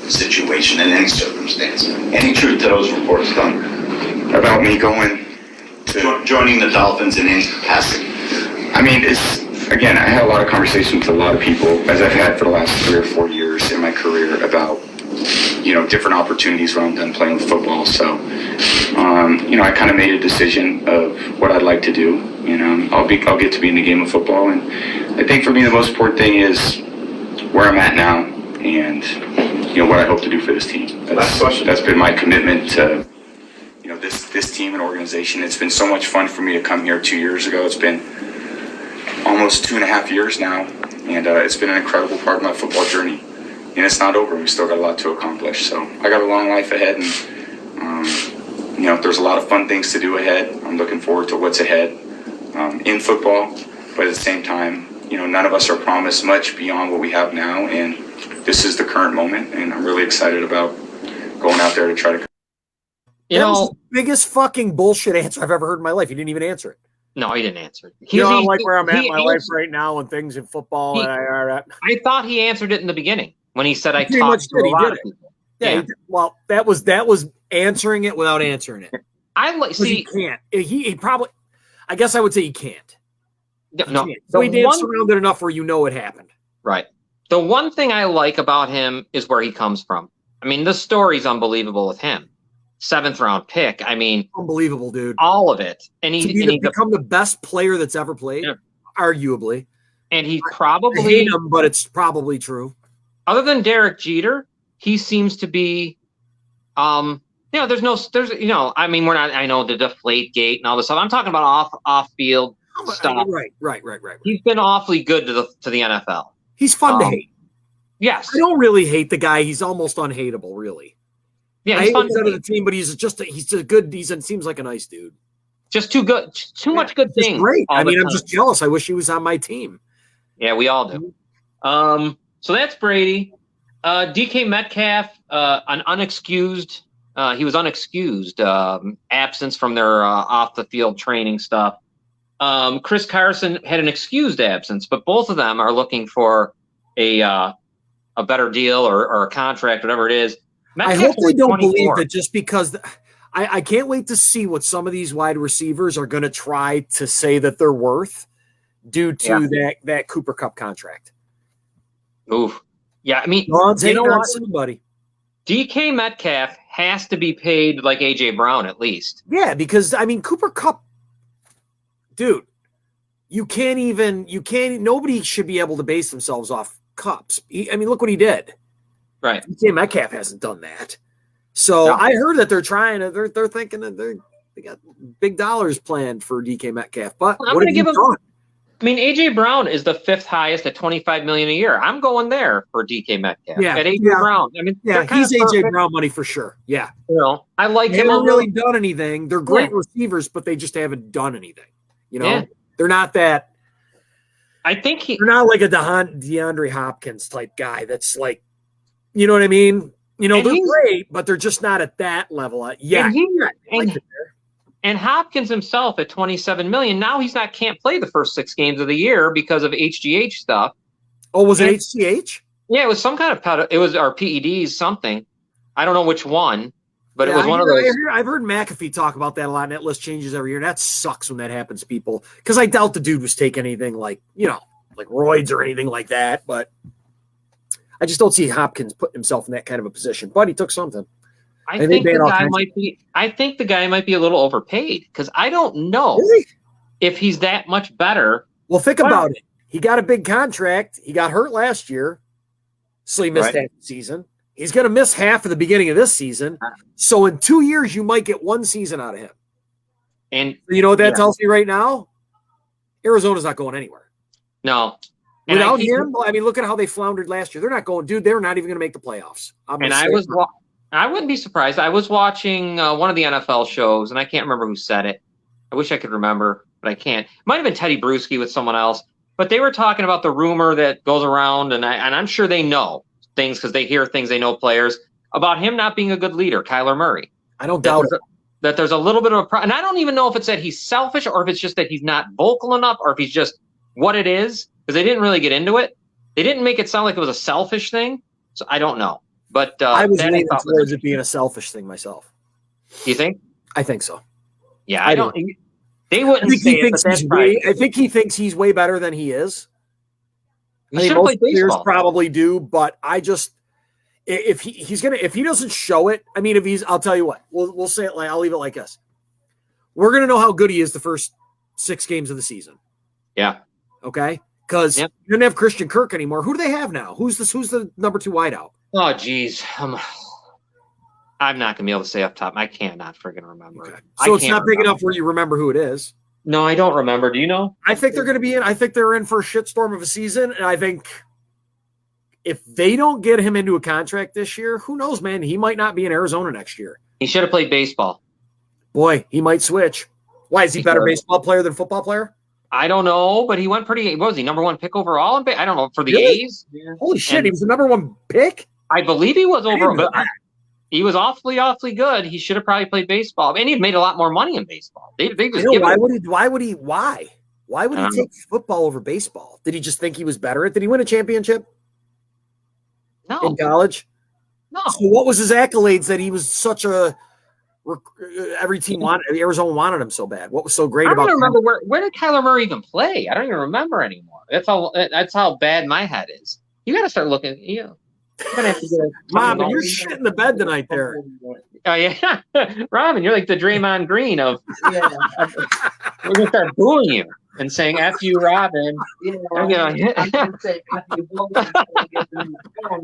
Situation in any circumstance. Any truth to those reports done about me joining the Dolphins in any capacity? I mean, I had a lot of conversations with a lot of people, as I've had for the last 3 or 4 years in my career, about different opportunities where I'm done playing football. So I kind of made a decision of what I'd like to do. I'll get to be in the game of football, and I think for me the most important thing is where I'm at now and what I hope to do for this team. That's been my commitment to this team and organization. It's been so much fun for me to come here 2 years ago. It's been almost 2.5 years now, and it's been an incredible part of my football journey. And it's not over. We've still got a lot to accomplish. So I got a long life ahead, and there's a lot of fun things to do ahead. I'm looking forward to what's ahead in football, but at the same time, none of us are promised much beyond what we have now, and this is the current moment, and I'm really excited about going out there to try to.
That was the biggest fucking bullshit answer I've ever heard in my life. He didn't even answer it.
No, he didn't answer it.
I'm like where I'm at in my life right now and things in football.
I thought he answered it in the beginning when he said I talked to a lot of people.
Yeah. Well, that was answering it without answering it.
He
can't. He probably. I guess I would say he can't.
No.
So he danced around it enough where it happened.
Right. the one thing I like about him is where he comes from. I mean, the story's unbelievable with him. 7th round pick. I mean,
unbelievable, dude.
All of it. And he's
become the best player that's ever played, arguably.
And he probably
I hate him, but it's probably true.
Other than Derek Jeter, he seems to be I mean, I mean, I know the deflate gate and all this stuff. I'm talking about off field stuff.
Right.
He's been awfully good to the NFL.
He's fun to hate.
Yes.
I don't really hate the guy. He's almost unhateable, really.
Yeah,
he's fun to the team, but he's just good. He seems like a nice dude.
Just too good. Too much good things.
Great. I mean, I'm just jealous. I wish he was on my team.
Yeah, we all do. So that's Brady. DK Metcalf, an unexcused. He was unexcused. Absence from their off the field training stuff. Chris Carson had an excused absence, but both of them are looking for a better deal or a contract, whatever it is.
Metcalf, I hope they don't believe that just because I can't wait to see what some of these wide receivers are going to try to say that they're worth due to that Cooper Kupp contract.
Oof. Yeah, I mean,
you know what? Somebody.
DK Metcalf has to be paid like A.J. Brown at least.
Yeah, because, I mean, Cooper Kupp, dude, nobody should be able to base themselves off Kupps. I mean, look what he did.
Right.
DK Metcalf hasn't done that. So I heard that they're trying to, they're thinking that they got big dollars planned for DK Metcalf. But
I'm going to give him. I mean, AJ Brown is the 5th highest at $25 million a year. I'm going there for DK Metcalf.
Yeah,
at AJ Brown. I mean,
he's AJ Brown money for sure. Yeah,
I like him.
They haven't really done anything. They're great receivers, but they just haven't done anything. They're not that.
I think
they're not like a DeAndre Hopkins type guy. That's like, you know what I mean? They're great, but they're just not at that level.
And Hopkins himself at $27 million. Now can't play the first 6 games of the year because of HGH stuff.
Oh, was it HGH?
Yeah, it was some kind of PEDs, something. I don't know which one, but it was one of those.
I've heard McAfee talk about that a lot, and that list changes every year. That sucks when that happens to people, because I doubt the dude was taking anything like roids or anything like that. But I just don't see Hopkins putting himself in that kind of a position. But he took something.
I think the guy might be a little overpaid, because I don't know if he's that much better.
Well, think about it. He got a big contract. He got hurt last year, so he missed half the season. He's going to miss half of the beginning of this season. So in 2 years, you might get 1 season out of him.
And
you know what that tells me right now? Arizona's not going anywhere.
No.
Without him, I mean, look at how they floundered last year. They're not going, dude. They're not even going to make the playoffs.
I wouldn't be surprised. I was watching one of the NFL shows, and I can't remember who said it. I wish I could remember, but I can't. It might have been Teddy Bruschi with someone else, but they were talking about the rumor that goes around, and I'm sure they know things because they hear things, they know players, about him not being a good leader, Kyler Murray.
I don't doubt
that there's a little bit of a problem. And I don't even know if it's that he's selfish or if it's just that he's not vocal enough or if he's just what it is, because they didn't really get into it. They didn't make it sound like it was a selfish thing, so I don't know. But
I was leaning towards it being a selfish thing myself.
You think?
I think so.
Yeah, I don't. They wouldn't say it, but that's right.
I think he thinks he's way better than he is.
I think most
players probably do, but I just if he doesn't show it. I mean, I'll tell you what. We'll say it I'll leave it like this. We're gonna know how good he is the first 6 games of the season.
Yeah.
Okay. Because you don't have Christian Kirk anymore. Who do they have now? Who's the number 2 wideout?
Oh, geez. I'm not going to be able to say up top. I cannot friggin' remember.
Okay. So it's not big enough where you remember who it is.
No, I don't remember. Do you know?
I think they're going to be in. I think they're in for a shitstorm of a season. And I think if they don't get him into a contract this year, who knows, man? He might not be in Arizona next year.
He should have played baseball.
Boy, he might switch. Why, is he better baseball player than football player?
I don't know, but he went pretty. What was he, number 1 pick overall? I don't know, for the A's.
Yeah. Holy shit, he was the number 1 pick?
I believe he was over, but he was awfully good. He should have probably played baseball, and he'd made a lot more money in baseball. They just
why would he take football over baseball? Did he just think he was better at? Did he win a championship?
No.
In college?
No.
So what was his accolades that he was such a? Every team wanted Arizona wanted him so bad. What was so great about?
I don't remember where did Kyler Murray even play? I don't even remember anymore. That's how bad my head is. You got to start looking. You're gonna have to get
Robin, you're shitting the bed tonight there.
Oh yeah, Robin, you're like the Draymond Green of.
Yeah.
We're gonna start booing you and saying "F you, Robin."
Yeah.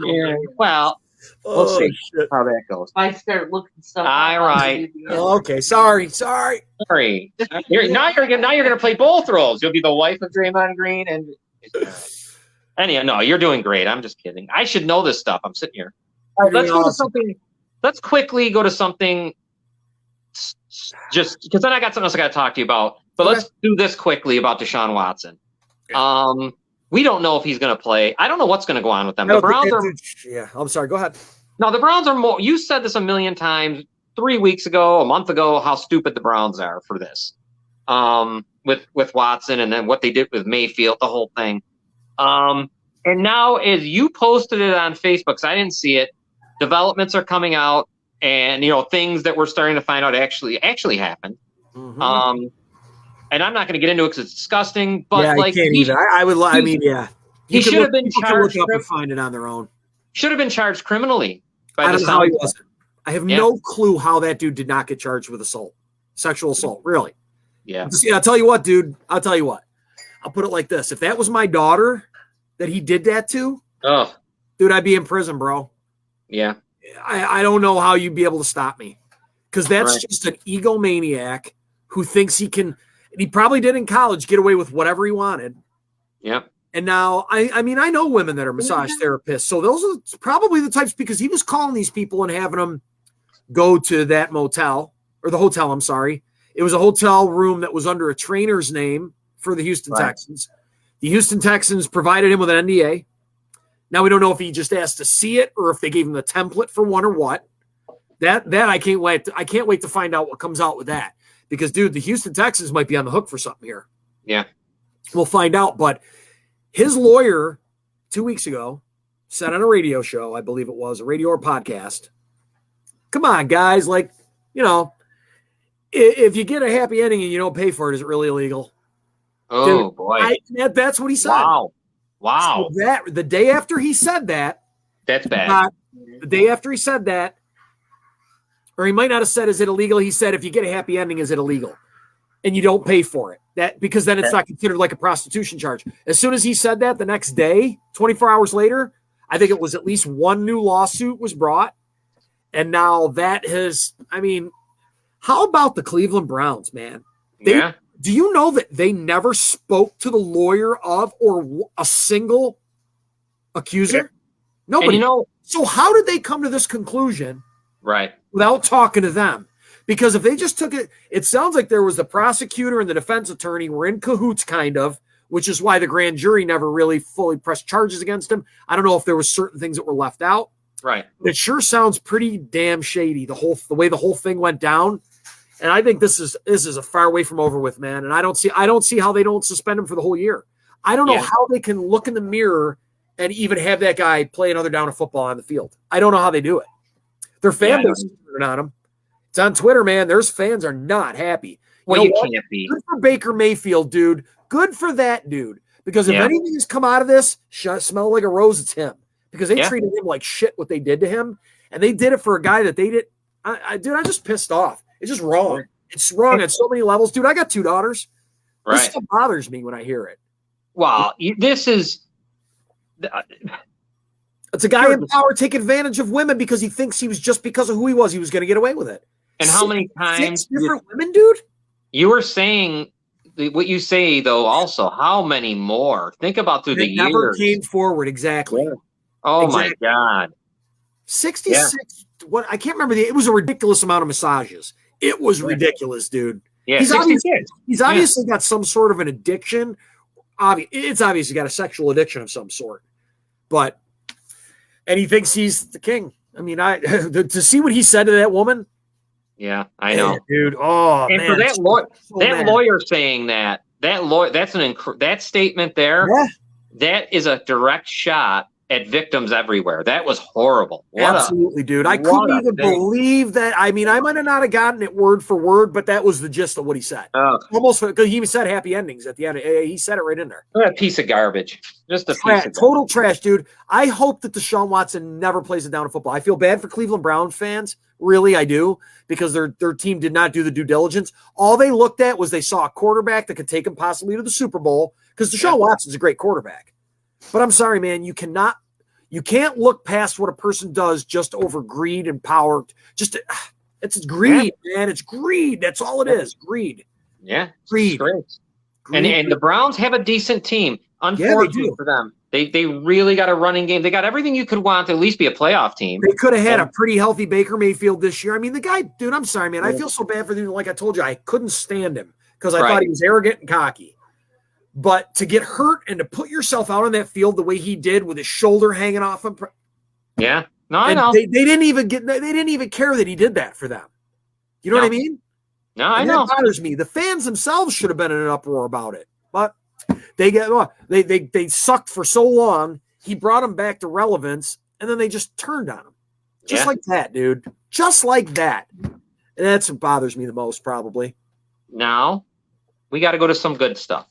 Yeah. Well, we'll see how that goes.
I start looking stuff.
All right.
Okay. Sorry.
Sorry. Now you're gonna play both roles. You'll be the wife of Draymond Green and. Anyhow, no, you're doing great. I'm just kidding. I should know this stuff. I'm sitting here. All right, let's go to something. Let's quickly go to something. Just because then I got something else I got to talk to you about. But let's do this quickly about Deshaun Watson. We don't know if he's going to play. I don't know what's going to go on with them. The Browns are.
Yeah, I'm sorry. Go ahead.
No, the Browns are more. You said this a million times 3 weeks ago, a month ago, how stupid the Browns are for this. With Watson and then what they did with Mayfield, the whole thing. And now, as you posted it on Facebook, so I didn't see it, developments are coming out, and things that we're starting to find out actually happened. Mm-hmm. And I'm not going to get into it because it's disgusting. But
yeah,
like,
I can't either. I would. I mean, yeah,
he should have been charged.
Look up and find it on their own.
Should have been charged criminally.
I don't know how he wasn't. I have no clue how that dude did not get charged with sexual assault. Really?
Yeah.
I'll tell you what, dude. I'll tell you what. I'll put it like this: if that was my daughter that he did that to, dude, I'd be in prison, bro.
Yeah.
I don't know how you'd be able to stop me, because that's just an egomaniac who thinks he can. And he probably did in college get away with whatever he wanted.
Yeah.
And now, I mean, I know women that are massage therapists, so those are probably the types, because he was calling these people and having them go to that motel, or the hotel, I'm sorry. It was a hotel room that was under a trainer's name for the Houston Texans. The Houston Texans provided him with an NDA. Now we don't know if he just asked to see it or if they gave him the template for one or what. That I can't wait. I can't wait to find out what comes out with that, because, dude, the Houston Texans might be on the hook for something here.
Yeah,
we'll find out. But his lawyer 2 weeks ago said on a radio show, I believe it was a radio or podcast, "Come on, guys, like, if you get a happy ending and you don't pay for it, is it really illegal?"
Oh,
dude,
boy.
That's what he said.
Wow.
So the day after he said that,
that's bad.
The day after he said that, or he might not have said, "Is it illegal?" He said, "If you get a happy ending, is it illegal?" And you don't pay for it. Because then it's not considered like a prostitution charge. As soon as he said that, the next day, 24 hours later, I think it was at least one new lawsuit was brought. And now that has, I mean, how about the Cleveland Browns, man? Do you know that they never spoke to the lawyer of or a single accuser? Nobody. So how did they come to this conclusion?
Right.
Without talking to them? Because if they just took it, it sounds like there was the prosecutor and the defense attorney were in cahoots, kind of, which is why the grand jury never really fully pressed charges against him. I don't know if there was certain things that were left out.
Right.
It sure sounds pretty damn shady, the way the whole thing went down. And I think this is a far away from over with, man. And I don't see how they don't suspend him for the whole year. I don't know how they can look in the mirror and even have that guy play another down of football on the field. I don't know how they do it. Their fan base is on him. It's on Twitter, man. Their fans are not happy.
Well, you can't be.
Good for Baker Mayfield, dude. Good for that dude. Because if anything has come out of this, smell like a rose, it's him. Because they treated him like shit what they did to him. And they did it for a guy that they did. I'm just pissed off. It's just wrong. It's wrong at so many levels. Dude, I got 2 daughters.
Right.
This still bothers me when I hear it.
Wow. This is...
It's a guy in power taking advantage of women because he thinks because of who he was going to get away with it.
And how many times...
6 different women, dude? You
were saying... What you say, though, also, how many more? Think about through the years.
Never came forward, exactly.
Yeah. Oh, my God.
66... Yeah. What I can't remember. It was a ridiculous amount of massages. It was ridiculous, dude.
Yeah,
he's obviously got some sort of an addiction. It's obviously got a sexual addiction of some sort. And he thinks he's the king. I mean, to see what he said to that woman.
Yeah, I know,
dude. Oh,
and
man,
for that lawyer saying that statement there, that is a direct shot at victims everywhere. That was horrible.
Absolutely, dude. I couldn't even believe that. I mean, I might have not have gotten it word for word, but that was the gist of what he said. Almost, because he even said happy endings at the end. He said it right in there.
What a piece of garbage. Just a piece of
total trash, dude. I hope that Deshaun Watson never plays it down in football. I feel bad for Cleveland Browns fans. Really, I do, because their team did not do the due diligence. All they looked at was they saw a quarterback that could take them possibly to the Super Bowl, because Deshaun Watson's a great quarterback. But I'm sorry, man, you can't look past what a person does just over greed and power. It's greed, man. It's greed. That's all it is. Greed.
Yeah.
Greed.
And the Browns have a decent team. Unfortunately for them. They really got a running game. They got everything you could want to at least be a playoff team.
They could have had a pretty healthy Baker Mayfield this year. I mean, the guy, dude, I'm sorry, man. I feel so bad for him. Like I told you, I couldn't stand him because I thought he was arrogant and cocky. But to get hurt and to put yourself out on that field the way he did with his shoulder hanging off him.
Yeah. No, I know.
They didn't even care that he did that for them. You know what I mean?
No, I know.
That bothers me. The fans themselves should have been in an uproar about it. But they sucked for so long. He brought them back to relevance, and then they just turned on him. Just like that, dude. Just like that. And that's what bothers me the most, probably.
Now, we got to go to some good stuff.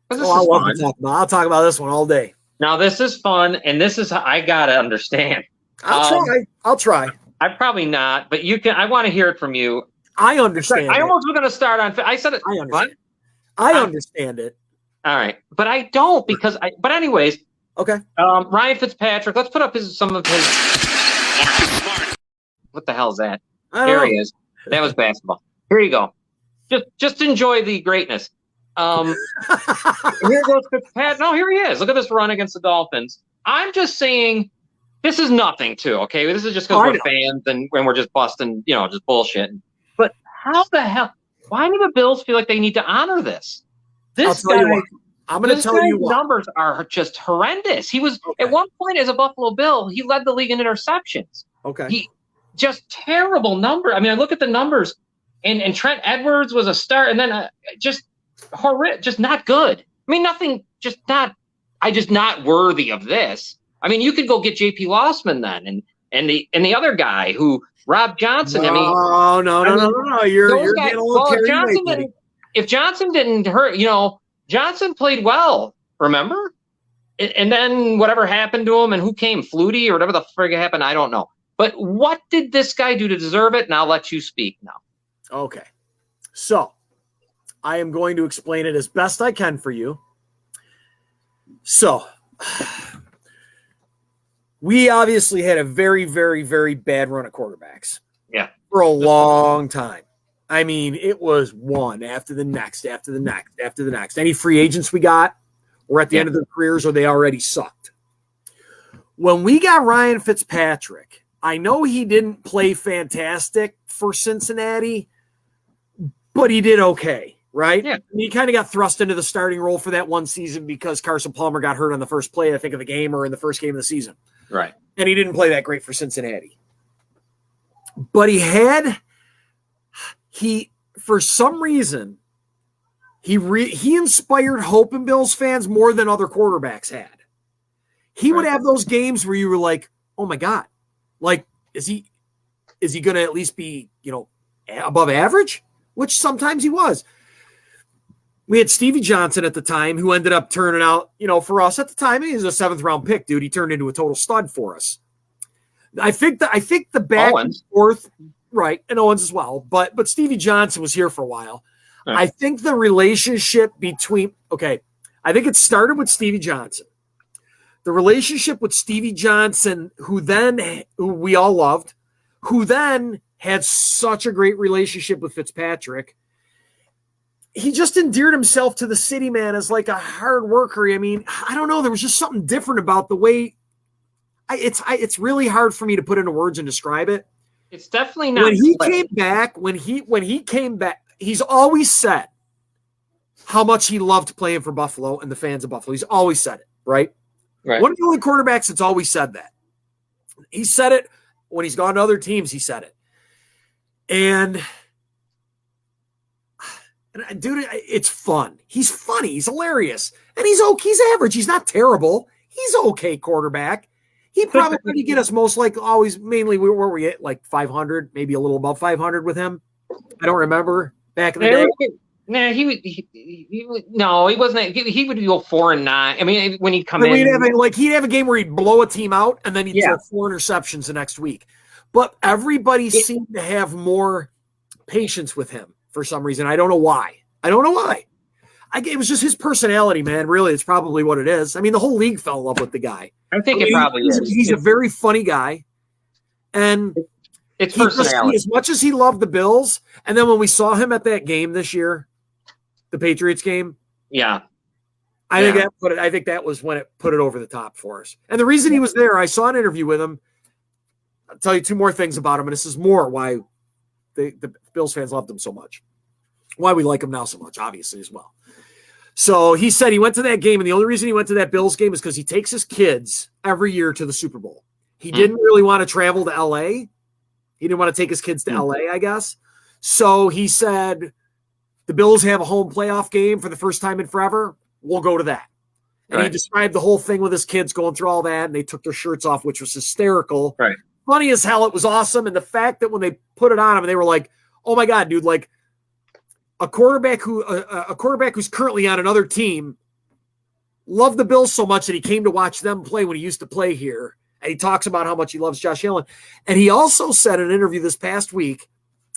I'll talk about this one all day.
Now, this is fun, and this is I gotta understand.
I'll try.
I probably not, but you can. I want to hear it from you.
I understand.
I almost was going to start on. I said it.
I understand. What? I understand it.
All right, but I don't because I. But anyways,
okay.
Ryan Fitzpatrick. Let's put up some of his. What the hell is that? Here he is. That was basketball. Here you go. Just enjoy the greatness. Here goes Fitzpatrick. No, here he is. Look at this run against the Dolphins. I'm just saying, this is nothing, too. Okay, this is just because we're fans and we're just busting, just bullshitting. But how the hell? Why do the Bills feel like they need to honor this? This guy,
I'm going to tell you what.
Numbers are just horrendous. He was at one point as a Buffalo Bill, he led the league in interceptions.
Okay,
he just terrible number. I mean, I look at the numbers, and Trent Edwards was a start, and then just not good. I mean, nothing, just not worthy of this. I mean, you could go get JP Lossman then, and the other guy who Rob Johnson.
No. You're getting a little carried away.
If Johnson didn't hurt, Johnson played well. Remember, and then whatever happened to him, and who came, Flutie or whatever the frig happened, I don't know. But what did this guy do to deserve it? And I'll let you speak now.
Okay, so I am going to explain it as best I can for you. So, we obviously had a very, very, very bad run of quarterbacks.
Yeah.
For a long time. I mean, it was one after the next, after the next, after the next. Any free agents we got were at the end of their careers or they already sucked. When we got Ryan Fitzpatrick, I know he didn't play fantastic for Cincinnati, but he did okay. Right?
Yeah.
He kind of got thrust into the starting role for that one season because Carson Palmer got hurt on the first play, I think, of the game or in the first game of the season.
Right.
And he didn't play that great for Cincinnati. But for some reason, he inspired hope in Bills fans more than other quarterbacks had. He would have those games where you were like, oh my God, like, is he going to at least be, above average? Which sometimes he was. We had Stevie Johnson at the time who ended up turning out, for us at the time, he was a 7th round pick, dude. He turned into a total stud for us. I think the back and forth, right, and Owens as well, but Stevie Johnson was here for a while. Right. I think the relationship I think it started with Stevie Johnson. The relationship with Stevie Johnson, who we all loved, who then had such a great relationship with Fitzpatrick. He just endeared himself to the city, man, as like a hard worker. I mean, I don't know. There was just something different about the way it's really hard for me to put into words and describe it.
It's definitely not.
When he came back, he's always said how much he loved playing for Buffalo and the fans of Buffalo. He's always said it, right? One of the only quarterbacks that's always said that. He said it when he's gone to other teams. He said it. And dude, it's fun. He's funny. He's hilarious. And he's average. He's not terrible. He's okay quarterback. He probably could get us most like always mainly where were we at like 500, maybe a little above 500 with him. I don't remember back in the day.
Nah, he wasn't. He would go 4-9. I mean, when he'd come in,
he'd have a game where he'd blow a team out and then he'd throw 4 interceptions the next week. But everybody seemed to have more patience with him for some reason. I don't know why. It was just his personality, man. Really, it's probably what it is. I mean, the whole league fell in love with the guy.
I think it probably is.
He's a very funny guy, and
it's personality.
As much as he loved the Bills, and then when we saw him at that game this year, the Patriots game, I think that was when it put it over the top for us. And the reason he was there, I saw an interview with him. I'll tell you 2 more things about him, and this is more why the Bills fans loved him so much. Why we like him now so much, obviously, as well. So he said he went to that game, and the only reason he went to that Bills game is because he takes his kids every year to the Super Bowl. He didn't really want to travel to L.A. He didn't want to take his kids to L.A., I guess. So he said, the Bills have a home playoff game for the first time in forever. We'll go to that. And he described the whole thing with his kids going through all that, and they took their shirts off, which was hysterical.
Right.
Funny as hell. It was awesome. And the fact that when they put it on him, they were like, oh, my God, dude, like, a quarterback who's currently on another team loved the Bills so much that he came to watch them play when he used to play here. And he talks about how much he loves Josh Allen. And he also said in an interview this past week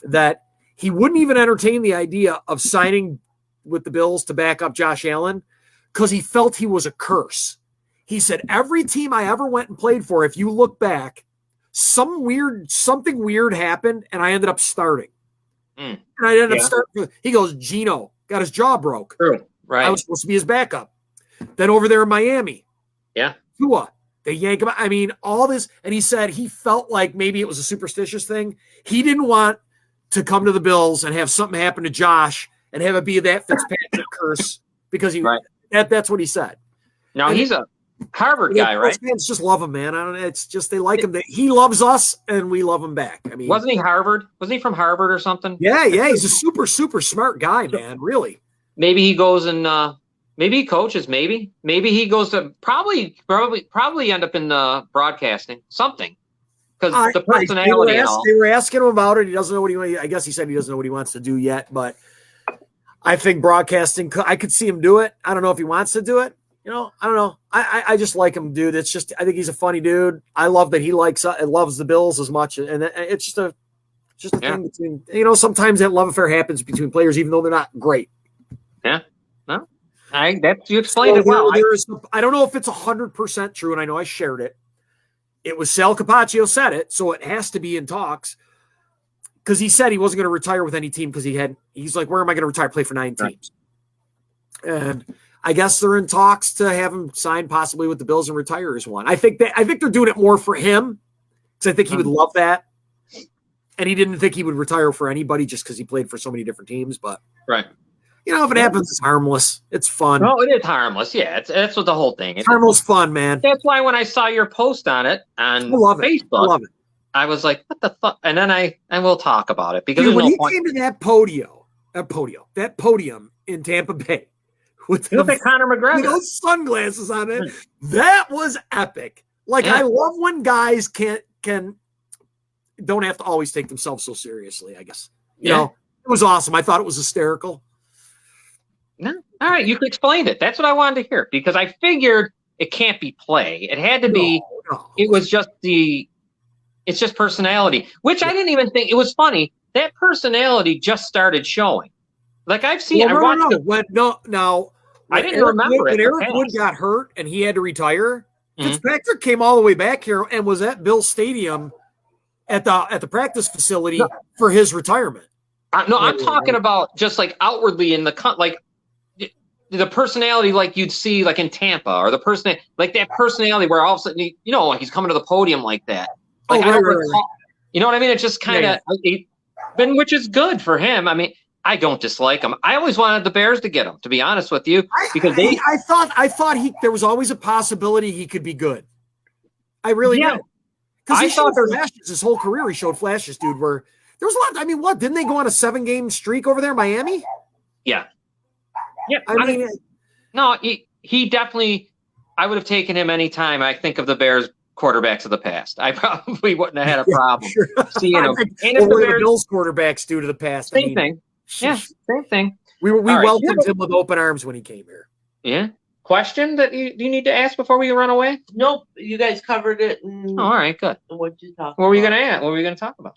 that he wouldn't even entertain the idea of signing with the Bills to back up Josh Allen because he felt he was a curse. He said, every team I ever went and played for, if you look back, something weird happened and I ended up starting. And I ended up starting. He goes, Geno got his jaw broke.
True. Right.
I was supposed to be his backup. Then over there in Miami.
Yeah.
Tua. They yank him. I mean, all this. And he said he felt like maybe it was a superstitious thing. He didn't want to come to the Bills and have something happen to Josh and have it be that Fitzpatrick curse because that's what he said.
Now he's a Harvard guy, right?
Fans just love him, man. I don't know. It's just they like him. He loves us, and we love him back. I mean,
wasn't he Harvard? Wasn't he from Harvard or something?
Yeah. He's a super, super smart guy, man. Really.
Maybe he goes and maybe he coaches. Maybe he goes to probably end up in broadcasting something because the personality.
They were asking him about it. He doesn't know what I guess he said he doesn't know what he wants to do yet, but I think broadcasting. I could see him do it. I don't know if he wants to do it. You know, I don't know. I just like him, dude. It's just I think he's a funny dude. I love that he loves the Bills as much, and it's just a thing between. Sometimes that love affair happens between players, even though they're not great.
Yeah, no, you explained it well.
I don't know if it's 100% true, and I know I shared it. It was Sal Capaccio said it, so it has to be in talks because he said he wasn't going to retire with any team because he's like, where am I going to retire? Play for 9 teams, and. I guess they're in talks to have him sign possibly with the Bills and retire as one. I think they're doing it more for him because I think he would love that. And he didn't think he would retire for anybody just because he played for so many different teams. But
if
it happens, it's harmless. It's fun.
No, it is harmless. Yeah, that's what the whole thing.
It's harmless fun, man.
That's why when I saw your post on it on Facebook,
I love it.
I was like, what the fuck? And then we'll talk about it because
when he came to that podium in Tampa Bay. With
Conor McGregor.
Those sunglasses on it. That was epic. I love when guys don't have to always take themselves so seriously, I guess. You know, it was awesome. I thought it was hysterical.
No. All right, you explained it. That's what I wanted to hear because I figured it can't be play. It had to be it was just it's just personality, which I didn't even think it was funny. That personality just started showing. Like I've seen I didn't remember
when Eric Wood got hurt and he had to retire. Fitzpatrick came all the way back here and was at Bill's Stadium at the practice facility for his retirement.
I'm talking about just like outwardly in the the personality like you'd see like in Tampa or the person like that personality where all of a sudden like he's coming to the podium like that. Like you know what I mean? It's just kind of which is good for him. I mean. I don't dislike him. I always wanted the Bears to get him, to be honest with you, because
I thought there was always a possibility he could be good. I really did. Because he showed flashes his whole career. He showed flashes, dude. Where there was a lot. I mean, didn't they go on a 7-game streak over there in Miami?
Yeah.
I mean,
no, he definitely. I would have taken him anytime. I think of the Bears quarterbacks of the past. I probably wouldn't have had a problem seeing them.
And what were the Bills quarterbacks do to the past?
Same thing. Yeah, same thing.
We welcomed him with open arms when he came here.
Yeah. Question that you need to ask before we run away?
Nope, you guys covered it.
All right, good.
What you talk?
What were you going to ask? What were you going to talk about?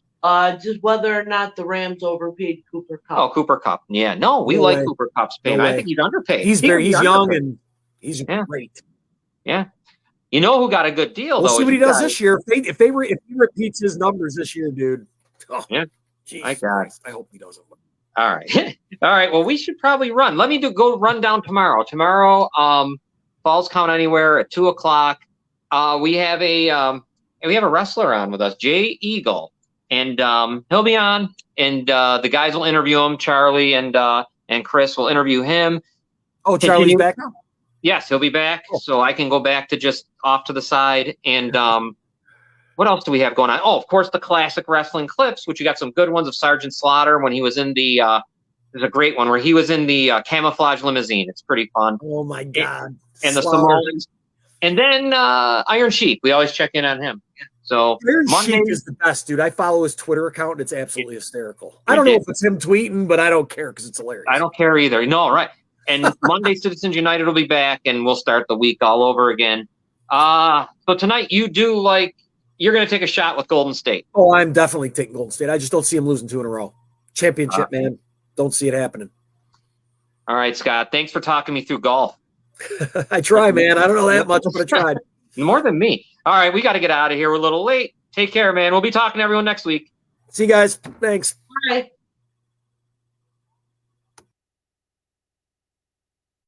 Just whether or not the Rams overpaid Cooper Kupp.
Oh, Cooper Kupp. Yeah, no, we like Cooper Kupp's pay. I think he's underpaid.
He's young and he's great.
Yeah. You know who got a good deal?
We'll see what he does this year. If he repeats his numbers this year, dude. Oh,
yeah.
I hope he doesn't.
All right. All right. Well, we should probably run. Let me go run down tomorrow. Tomorrow, Falls Count Anywhere at 2:00. We have a wrestler on with us, Jay Eagle, and he'll be on, and the guys will interview him. Charlie and Chris will interview him.
Oh, Charlie's back now?
Yes, he'll be back. Cool. So I can go back to just off to the side. And what else do we have going on? Oh, of course, the classic wrestling clips, which you got some good ones of Sergeant Slaughter when he was in the there's a great one where he was in the camouflage limousine. It's pretty fun.
Oh, my God.
And the Samoans. And then Iron Sheik. We always check in on him. So
Iron Sheik is the best, dude. I follow his Twitter account, and it's absolutely hysterical. I don't know if it's him tweeting, but I don't care because it's hilarious.
I don't care either. No, right. And Monday, Citizens United will be back, and we'll start the week all over again. So tonight, you're going to take a shot with Golden State.
Oh, I'm definitely taking Golden State. I just don't see him losing 2 in a row. Championship, man. Don't see it happening.
All right, Scott. Thanks for talking me through golf.
I try, man. I don't know that much, but I tried.
More than me. All right, we got to get out of here. We're a little late. Take care, man. We'll be talking to everyone next week.
See you guys. Thanks.
Bye.